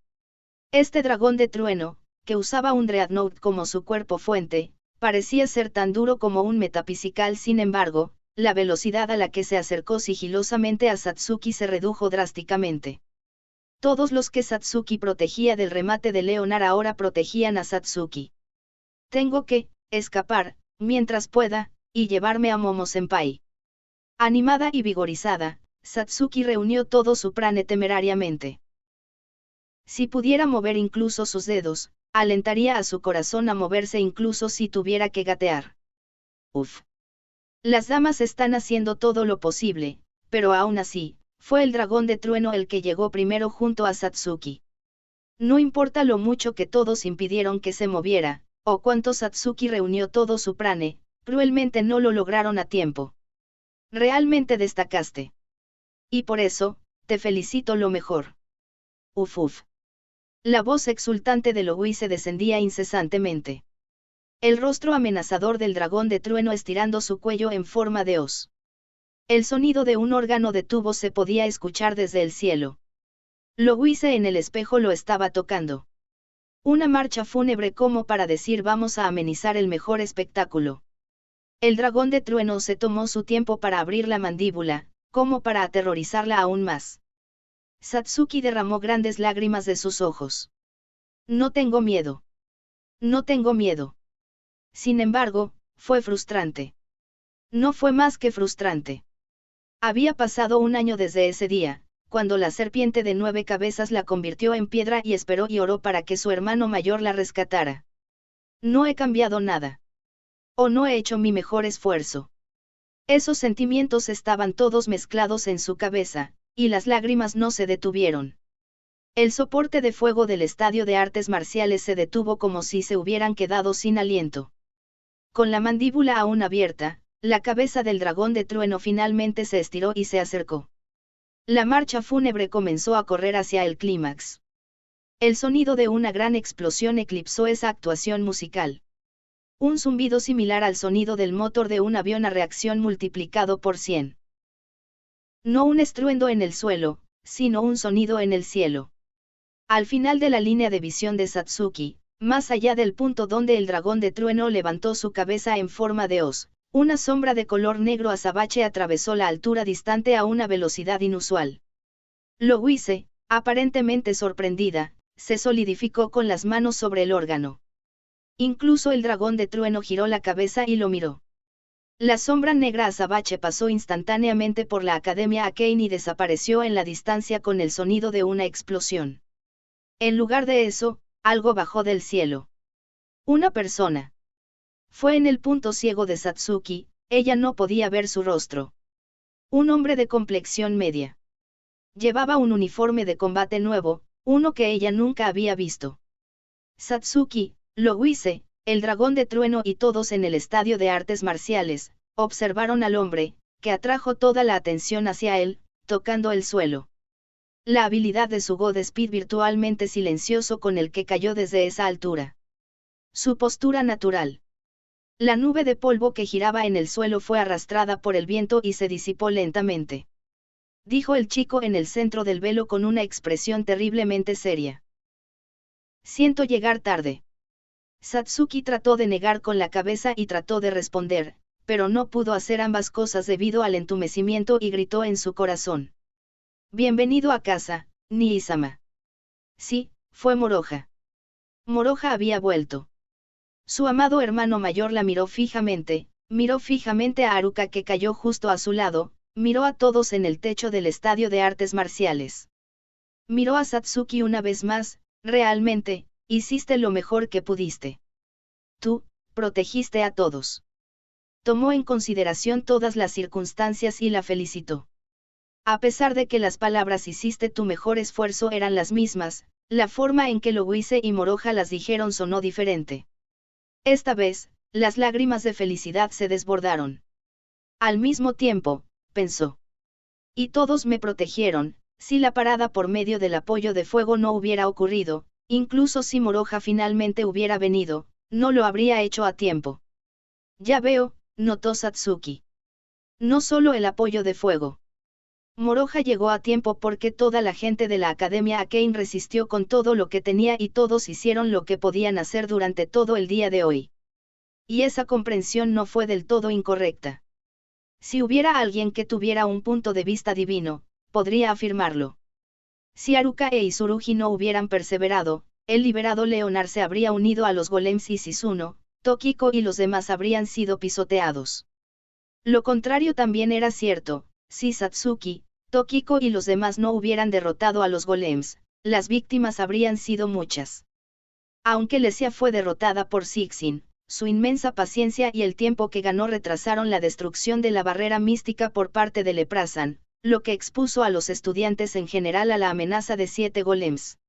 B: Este dragón de trueno, que usaba un Dreadnought como su cuerpo fuente, parecía ser tan duro como un metaphysical. Sin embargo, la velocidad a la que se acercó sigilosamente a Satsuki se redujo drásticamente. Todos los que Satsuki protegía del remate de Leonard ahora protegían a Satsuki. Tengo que escapar, mientras pueda, y llevarme a Momo-senpai. Animada y vigorizada, Satsuki reunió todo su prane temerariamente. Si pudiera mover incluso sus dedos, alentaría a su corazón a moverse incluso si tuviera que gatear. Uf. Las damas están haciendo todo lo posible, pero aún así, fue el dragón de trueno el que llegó primero junto a Satsuki. No importa lo mucho que todos impidieron que se moviera, o cuánto Satsuki reunió todo su prane, cruelmente no lo lograron a tiempo. Realmente destacaste. Y por eso, te felicito lo mejor. Uf uf. La voz exultante de Louise descendía incesantemente. El rostro amenazador del dragón de trueno estirando su cuello en forma de hoz. El sonido de un órgano de tubo se podía escuchar desde el cielo. Louise en el espejo lo estaba tocando. Una marcha fúnebre como para decir vamos a amenizar el mejor espectáculo. El dragón de trueno se tomó su tiempo para abrir la mandíbula, como para aterrorizarla aún más. Satsuki derramó grandes lágrimas de sus ojos. No tengo miedo. No tengo miedo. Sin embargo, fue frustrante. No fue más que frustrante. Había pasado un año desde ese día, cuando la serpiente de 9 cabezas la convirtió en piedra y esperó y oró para que su hermano mayor la rescatara. No he cambiado nada. O no he hecho mi mejor esfuerzo. Esos sentimientos estaban todos mezclados en su cabeza, y las lágrimas no se detuvieron. El soporte de fuego del estadio de artes marciales se detuvo como si se hubieran quedado sin aliento. Con la mandíbula aún abierta, la cabeza del dragón de trueno finalmente se estiró y se acercó. La marcha fúnebre comenzó a correr hacia el clímax. El sonido de una gran explosión eclipsó esa actuación musical. Un zumbido similar al sonido del motor de un avión a reacción multiplicado por 100. No un estruendo en el suelo, sino un sonido en el cielo. Al final de la línea de visión de Satsuki, más allá del punto donde el dragón de trueno levantó su cabeza en forma de hoz, una sombra de color negro azabache atravesó la altura distante a una velocidad inusual. Louise, aparentemente sorprendida, se solidificó con las manos sobre el órgano. Incluso el dragón de trueno giró la cabeza y lo miró. La sombra negra azabache pasó instantáneamente por la Academia Akane y desapareció en la distancia con el sonido de una explosión. En lugar de eso, algo bajó del cielo. Una persona. Fue en el punto ciego de Satsuki, ella no podía ver su rostro. Un hombre de complexión media. Llevaba un uniforme de combate nuevo, uno que ella nunca había visto. Satsuki, Louise, el dragón de trueno y todos en el estadio de artes marciales, observaron al hombre, que atrajo toda la atención hacia él, tocando el suelo. La habilidad de su God Speed virtualmente silencioso con el que cayó desde esa altura. Su postura natural. La nube de polvo que giraba en el suelo fue arrastrada por el viento y se disipó lentamente. Dijo el chico en el centro del velo con una expresión terriblemente seria. Siento llegar tarde. Satsuki trató de negar con la cabeza y trató de responder, pero no pudo hacer ambas cosas debido al entumecimiento y gritó en su corazón. Bienvenido a casa, Nii-sama. Sí, fue Moroha. Moroha había vuelto. Su amado hermano mayor la miró fijamente a Haruka que cayó justo a su lado, miró a todos en el techo del estadio de artes marciales. Miró a Satsuki una vez más, realmente, hiciste lo mejor que pudiste. Tú, protegiste a todos. Tomó en consideración todas las circunstancias y la felicitó. A pesar de que las palabras hiciste tu mejor esfuerzo eran las mismas, la forma en que Louise y Moroha las dijeron sonó diferente. Esta vez, las lágrimas de felicidad se desbordaron. Al mismo tiempo, pensó. Y todos me protegieron, si la parada por medio del apoyo de fuego no hubiera ocurrido, incluso si Moroha finalmente hubiera venido, no lo habría hecho a tiempo. Ya veo, notó Satsuki. No solo el apoyo de fuego. Moroha llegó a tiempo porque toda la gente de la Academia Akane resistió con todo lo que tenía y todos hicieron lo que podían hacer durante todo el día de hoy. Y esa comprensión no fue del todo incorrecta. Si hubiera alguien que tuviera un punto de vista divino, podría afirmarlo. Si Haruka e Izurugi no hubieran perseverado, el liberado Leonard se habría unido a los golems y Shizuno, Tokiko y los demás habrían sido pisoteados. Lo contrario también era cierto, si Satsuki, Tokiko y los demás no hubieran derrotado a los golems, las víctimas habrían sido muchas. Aunque Lesia fue derrotada por Sixin, su inmensa paciencia y el tiempo que ganó retrasaron la destrucción de la barrera mística por parte de Leprazan, lo que expuso a los estudiantes en general a la amenaza de 7 golems.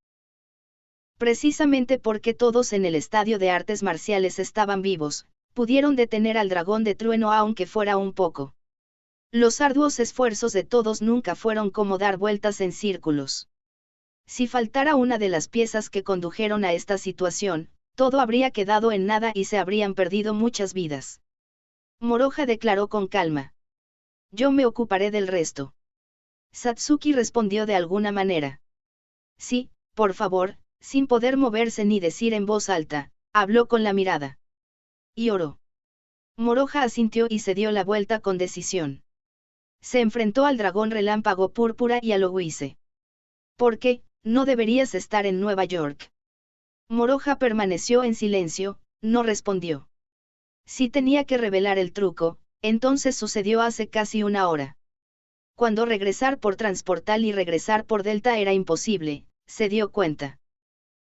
B: Precisamente porque todos en el estadio de artes marciales estaban vivos, pudieron detener al dragón de trueno aunque fuera un poco. Los arduos esfuerzos de todos nunca fueron como dar vueltas en círculos. Si faltara una de las piezas que condujeron a esta situación, todo habría quedado en nada y se habrían perdido muchas vidas. Moroha declaró con calma. Yo me ocuparé del resto. Satsuki respondió de alguna manera. Sí, por favor, sin poder moverse ni decir en voz alta, habló con la mirada. Y oró. Moroha asintió y se dio la vuelta con decisión. Se enfrentó al dragón relámpago púrpura y a Louise. ¿Por qué, no deberías estar en Nueva York? Moroha permaneció en silencio, no respondió. Si tenía que revelar el truco, entonces sucedió hace casi una hora. Cuando regresar por Transportal y regresar por Delta era imposible, se dio cuenta.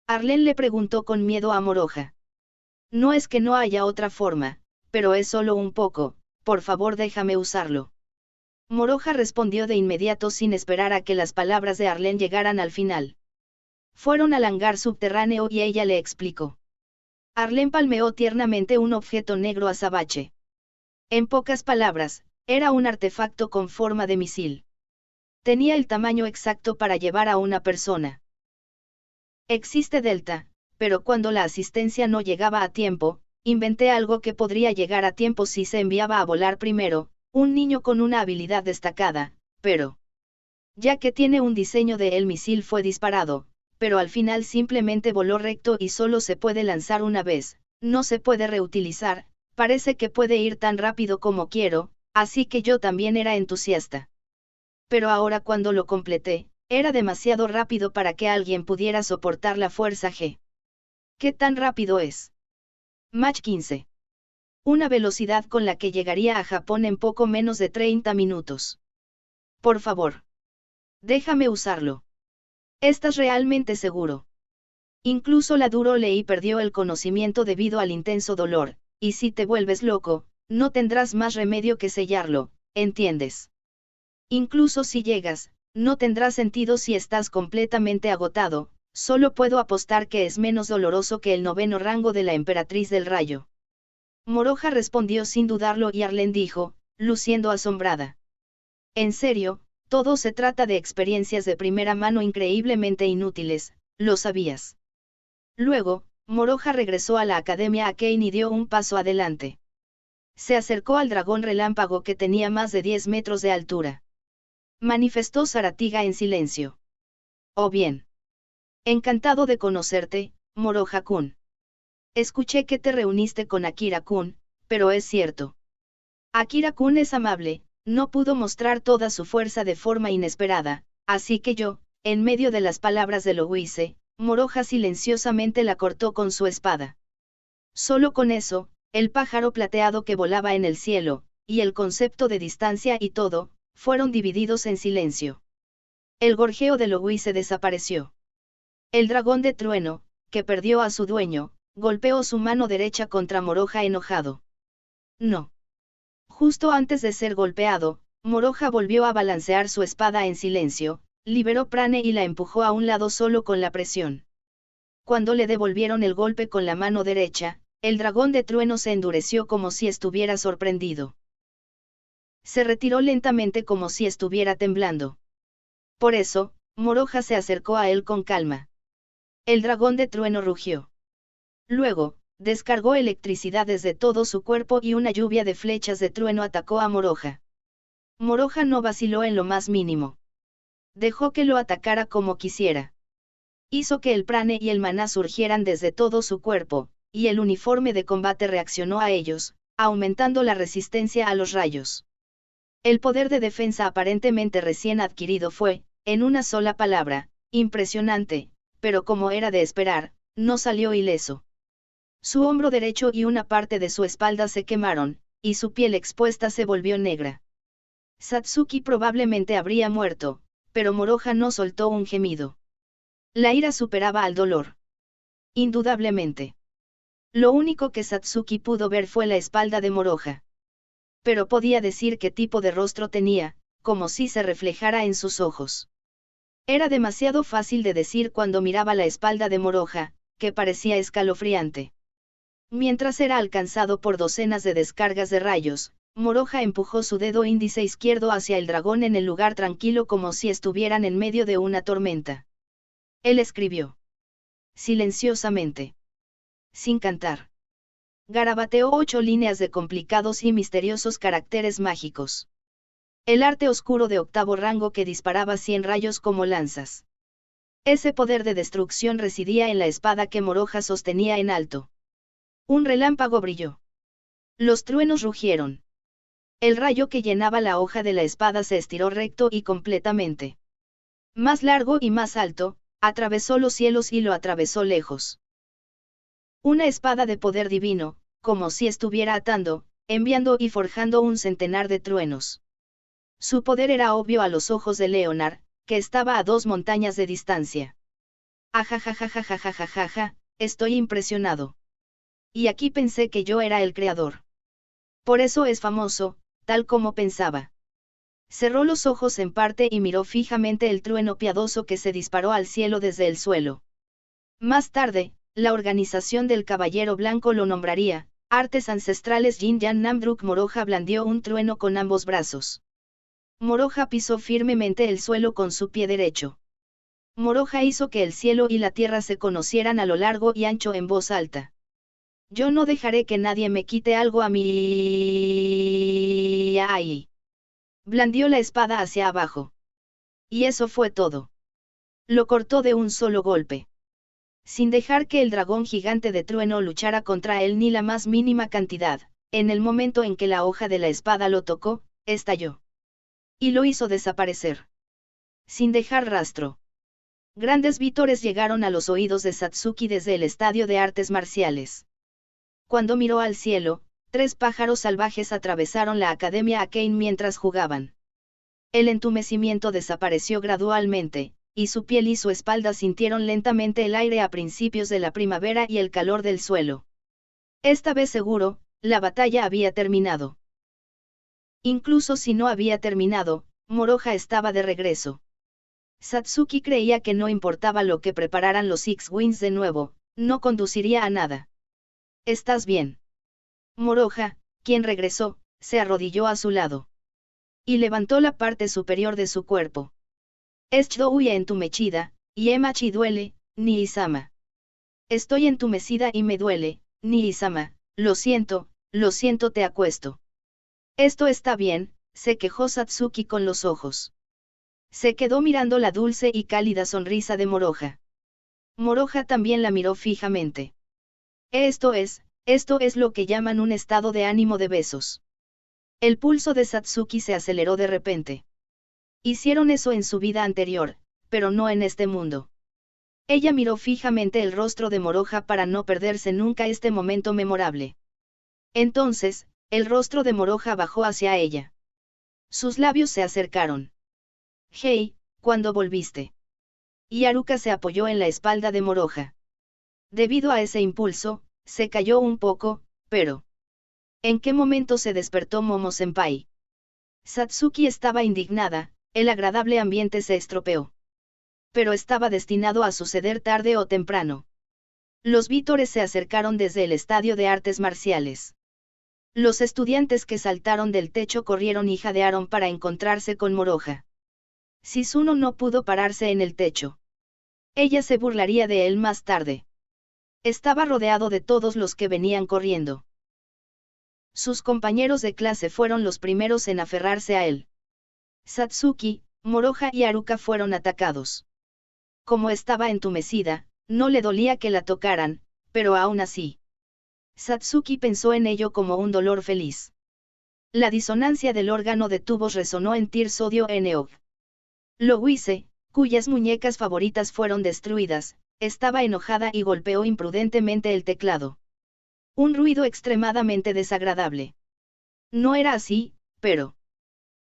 B: Arlen le preguntó con miedo a Moroha. No es que no haya otra forma, pero es solo un poco, por favor déjame usarlo. Moroha respondió de inmediato sin esperar a que las palabras de Arlen llegaran al final. Fueron al hangar subterráneo y ella le explicó. Arlen palmeó tiernamente un objeto negro azabache. En pocas palabras, era un artefacto con forma de misil. Tenía el tamaño exacto para llevar a una persona. Existe Delta, pero cuando la asistencia no llegaba a tiempo, inventé algo que podría llegar a tiempo si se enviaba a volar primero, un niño con una habilidad destacada, pero... Ya que tiene un diseño de el misil fue disparado, pero al final simplemente voló recto y solo se puede lanzar una vez, no se puede reutilizar, parece que puede ir tan rápido como quiero, así que yo también era entusiasta. Pero ahora cuando lo completé, era demasiado rápido para que alguien pudiera soportar la fuerza G. ¿Qué tan rápido es? Mach 15. Una velocidad con la que llegaría a Japón en poco menos de 30 minutos. Por favor. Déjame usarlo. ¿Estás realmente seguro? Incluso la Duro Lei perdió el conocimiento debido al intenso dolor, y si te vuelves loco, no tendrás más remedio que sellarlo, ¿entiendes? Incluso si llegas, no tendrá sentido si estás completamente agotado, solo puedo apostar que es menos doloroso que el 9º rango de la Emperatriz del Rayo. Moroja respondió sin dudarlo y Arlen dijo, luciendo asombrada. En serio, todo se trata de experiencias de primera mano increíblemente inútiles, ¿lo sabías? Luego, Moroja regresó a la Academia Arcane y dio un paso adelante. Se acercó al dragón relámpago que tenía más de 10 metros de altura. Manifestó Zaratiga en silencio. Oh bien. Encantado de conocerte, Moroja-kun. Escuché que te reuniste con Akira-kun, pero es cierto. Akira-kun es amable, no pudo mostrar toda su fuerza de forma inesperada, así que yo, en medio de las palabras de Louise, Moroja silenciosamente la cortó con su espada. Solo con eso, el pájaro plateado que volaba en el cielo, y el concepto de distancia y todo, fueron divididos en silencio. El gorjeo de Louise desapareció. El dragón de trueno, que perdió a su dueño, golpeó su mano derecha contra Moroja enojado. No. Justo antes de ser golpeado, Moroja volvió a balancear su espada en silencio, liberó Prane y la empujó a un lado solo con la presión. Cuando le devolvieron el golpe con la mano derecha, el dragón de trueno se endureció como si estuviera sorprendido. Se retiró lentamente como si estuviera temblando. Por eso, Moroja se acercó a él con calma. El dragón de trueno rugió. Luego, descargó electricidad desde todo su cuerpo y una lluvia de flechas de trueno atacó a Moroja. Moroja no vaciló en lo más mínimo. Dejó que lo atacara como quisiera. Hizo que el prane y el maná surgieran desde todo su cuerpo, y el uniforme de combate reaccionó a ellos, aumentando la resistencia a los rayos. El poder de defensa aparentemente recién adquirido fue, en una sola palabra, impresionante, pero como era de esperar, no salió ileso. Su hombro derecho y una parte de su espalda se quemaron, y su piel expuesta se volvió negra. Satsuki probablemente habría muerto, pero Moroja no soltó un gemido. La ira superaba al dolor. Indudablemente. Lo único que Satsuki pudo ver fue la espalda de Moroja. Pero podía decir qué tipo de rostro tenía, como si se reflejara en sus ojos. Era demasiado fácil de decir cuando miraba la espalda de Moroja, que parecía escalofriante. Mientras era alcanzado por docenas de descargas de rayos, Moroja empujó su dedo índice izquierdo hacia el dragón en el lugar tranquilo como si estuvieran en medio de una tormenta. Él escribió. Silenciosamente. Sin cantar. Garabateó 8 líneas de complicados y misteriosos caracteres mágicos. El arte oscuro de 8º rango que disparaba 100 rayos como lanzas. Ese poder de destrucción residía en la espada que Moroja sostenía en alto. Un relámpago brilló. Los truenos rugieron. El rayo que llenaba la hoja de la espada se estiró recto y completamente. Más largo y más alto, atravesó los cielos y lo atravesó lejos. Una espada de poder divino, como si estuviera atando, enviando y forjando un centenar de truenos. Su poder era obvio a los ojos de Leonard, que estaba a 2 montañas de distancia. Ajajajajajajajaja, estoy impresionado. Y aquí pensé que yo era el creador. Por eso es famoso, tal como pensaba. Cerró los ojos en parte y miró fijamente el trueno piadoso que se disparó al cielo desde el suelo. Más tarde, la organización del Caballero Blanco lo nombraría, Artes Ancestrales Yin Yang Namdruk. Moroja blandió un trueno con ambos brazos. Moroja pisó firmemente el suelo con su pie derecho. Moroja hizo que el cielo y la tierra se conocieran a lo largo y ancho en voz alta. Yo no dejaré que nadie me quite algo a mí. Ay. Blandió la espada hacia abajo. Y eso fue todo. Lo cortó de un solo golpe. Sin dejar que el dragón gigante de trueno luchara contra él ni la más mínima cantidad, en el momento en que la hoja de la espada lo tocó, estalló. Y lo hizo desaparecer. Sin dejar rastro. Grandes vítores llegaron a los oídos de Satsuki desde el estadio de artes marciales. Cuando miró al cielo, 3 pájaros salvajes atravesaron la Academia Arcane mientras jugaban. El entumecimiento desapareció gradualmente, y su piel y su espalda sintieron lentamente el aire a principios de la primavera y el calor del suelo. Esta vez seguro, la batalla había terminado. Incluso si no había terminado, Moroha estaba de regreso. Satsuki creía que no importaba lo que prepararan los X-Wings de nuevo, no conduciría a nada. ¿Estás bien? Moroha, quien regresó, se arrodilló a su lado. Y levantó la parte superior de su cuerpo. Estoy entumecida, y emachi duele, Ni-sama. Estoy entumecida y me duele, Ni-sama, lo siento, te acuesto. Esto está bien, se quejó Satsuki con los ojos. Se quedó mirando la dulce y cálida sonrisa de Moroha. Moroha también la miró fijamente. Esto es lo que llaman un estado de ánimo de besos. El pulso de Satsuki se aceleró de repente. Hicieron eso en su vida anterior, pero no en este mundo. Ella miró fijamente el rostro de Moroha para no perderse nunca este momento memorable. Entonces, el rostro de Moroha bajó hacia ella. Sus labios se acercaron. Hey, ¿cuándo volviste? Y Haruka se apoyó en la espalda de Moroha. Debido a ese impulso, se cayó un poco, pero... ¿En qué momento se despertó Momo-senpai? Satsuki estaba indignada, el agradable ambiente se estropeó. Pero estaba destinado a suceder tarde o temprano. Los vítores se acercaron desde el estadio de artes marciales. Los estudiantes que saltaron del techo corrieron y jadearon para encontrarse con Moroha. Shizuno no pudo pararse en el techo. Ella se burlaría de él más tarde. Estaba rodeado de todos los que venían corriendo. Sus compañeros de clase fueron los primeros en aferrarse a él. Satsuki, Moroha y Haruka fueron atacados. Como estaba entumecida, no le dolía que la tocaran, pero aún así. Satsuki pensó en ello como un dolor feliz. La disonancia del órgano de tubos resonó en Tir Sodio Eneog. Louise, cuyas muñecas favoritas fueron destruidas, estaba enojada y golpeó imprudentemente el teclado. Un ruido extremadamente desagradable. No era así, pero...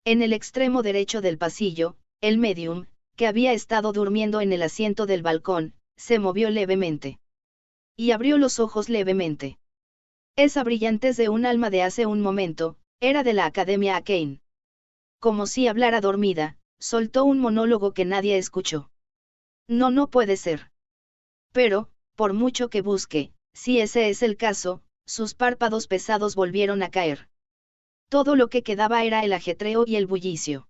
B: En el extremo derecho del pasillo, el medium, que había estado durmiendo en el asiento del balcón, se movió levemente. Y abrió los ojos levemente. Esa brillantez de un alma de hace un momento, era de la Academia Akane. Como si hablara dormida, soltó un monólogo que nadie escuchó. No puede ser. Pero, por mucho que busque, si ese es el caso, sus párpados pesados volvieron a caer. Todo lo que quedaba era el ajetreo y el bullicio.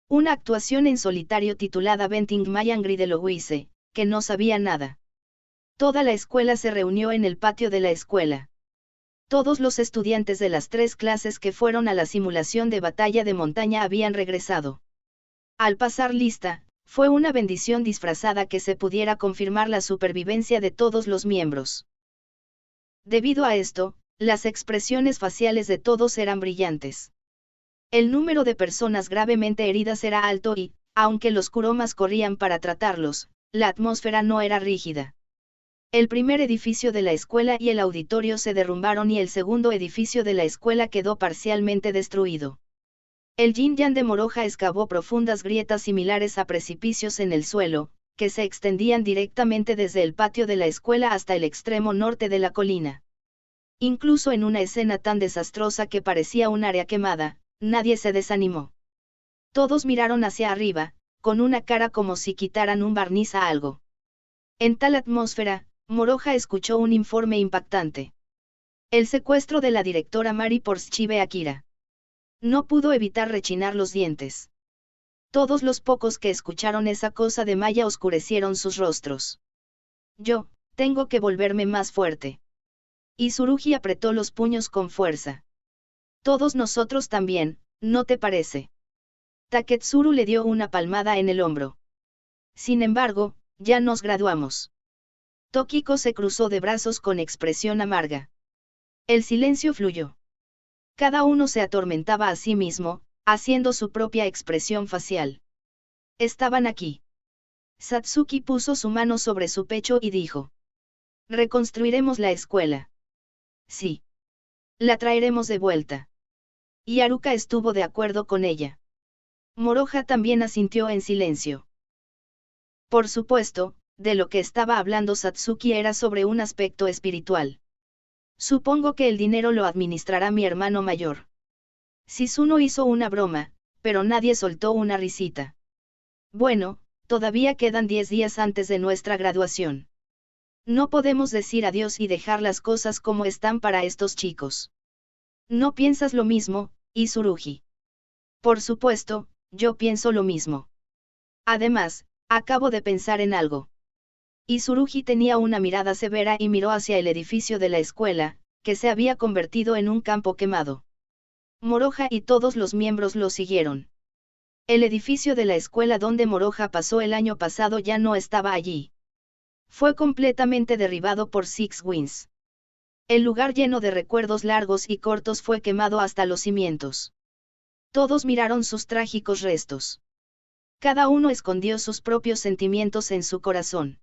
B: Una actuación en solitario titulada Venting My Angry de Louise, que no sabía nada. Toda la escuela se reunió en el patio de la escuela. Todos los estudiantes de las 3 clases que fueron a la simulación de batalla de montaña habían regresado. Al pasar lista, fue una bendición disfrazada que se pudiera confirmar la supervivencia de todos los miembros. Debido a esto, las expresiones faciales de todos eran brillantes. El número de personas gravemente heridas era alto y, aunque los kuromas corrían para tratarlos, la atmósfera no era rígida. El primer edificio de la escuela y el auditorio se derrumbaron y el segundo edificio de la escuela quedó parcialmente destruido. El yin-yang de Moroha excavó profundas grietas similares a precipicios en el suelo, que se extendían directamente desde el patio de la escuela hasta el extremo norte de la colina. Incluso en una escena tan desastrosa que parecía un área quemada, nadie se desanimó. Todos miraron hacia arriba, con una cara como si quitaran un barniz a algo. En tal atmósfera, Moroha escuchó un informe impactante. El secuestro de la directora Mari por Shibe Akira. No pudo evitar rechinar los dientes. Todos los pocos que escucharon esa cosa de Maya oscurecieron sus rostros. Yo, tengo que volverme más fuerte. Y Tsurugi apretó los puños con fuerza. Todos nosotros también, ¿no te parece? Taketsuru le dio una palmada en el hombro. Sin embargo, ya nos graduamos. Tokiko se cruzó de brazos con expresión amarga. El silencio fluyó. Cada uno se atormentaba a sí mismo, haciendo su propia expresión facial. Estaban aquí. Satsuki puso su mano sobre su pecho y dijo. Reconstruiremos la escuela. Sí. La traeremos de vuelta. Y Haruka estuvo de acuerdo con ella. Moroha también asintió en silencio. Por supuesto, de lo que estaba hablando Satsuki era sobre un aspecto espiritual. Supongo que el dinero lo administrará mi hermano mayor. Shizuno hizo una broma, pero nadie soltó una risita. Bueno, todavía quedan 10 días antes de nuestra graduación. No podemos decir adiós y dejar las cosas como están para estos chicos. ¿No piensas lo mismo, Isurugi? Por supuesto, yo pienso lo mismo. Además, acabo de pensar en algo. Isurugi tenía una mirada severa y miró hacia el edificio de la escuela, que se había convertido en un campo quemado. Moroja y todos los miembros lo siguieron. El edificio de la escuela donde Moroja pasó el año pasado ya no estaba allí. Fue completamente derribado por Six Winds. El lugar lleno de recuerdos largos y cortos fue quemado hasta los cimientos. Todos miraron sus trágicos restos. Cada uno escondió sus propios sentimientos en su corazón.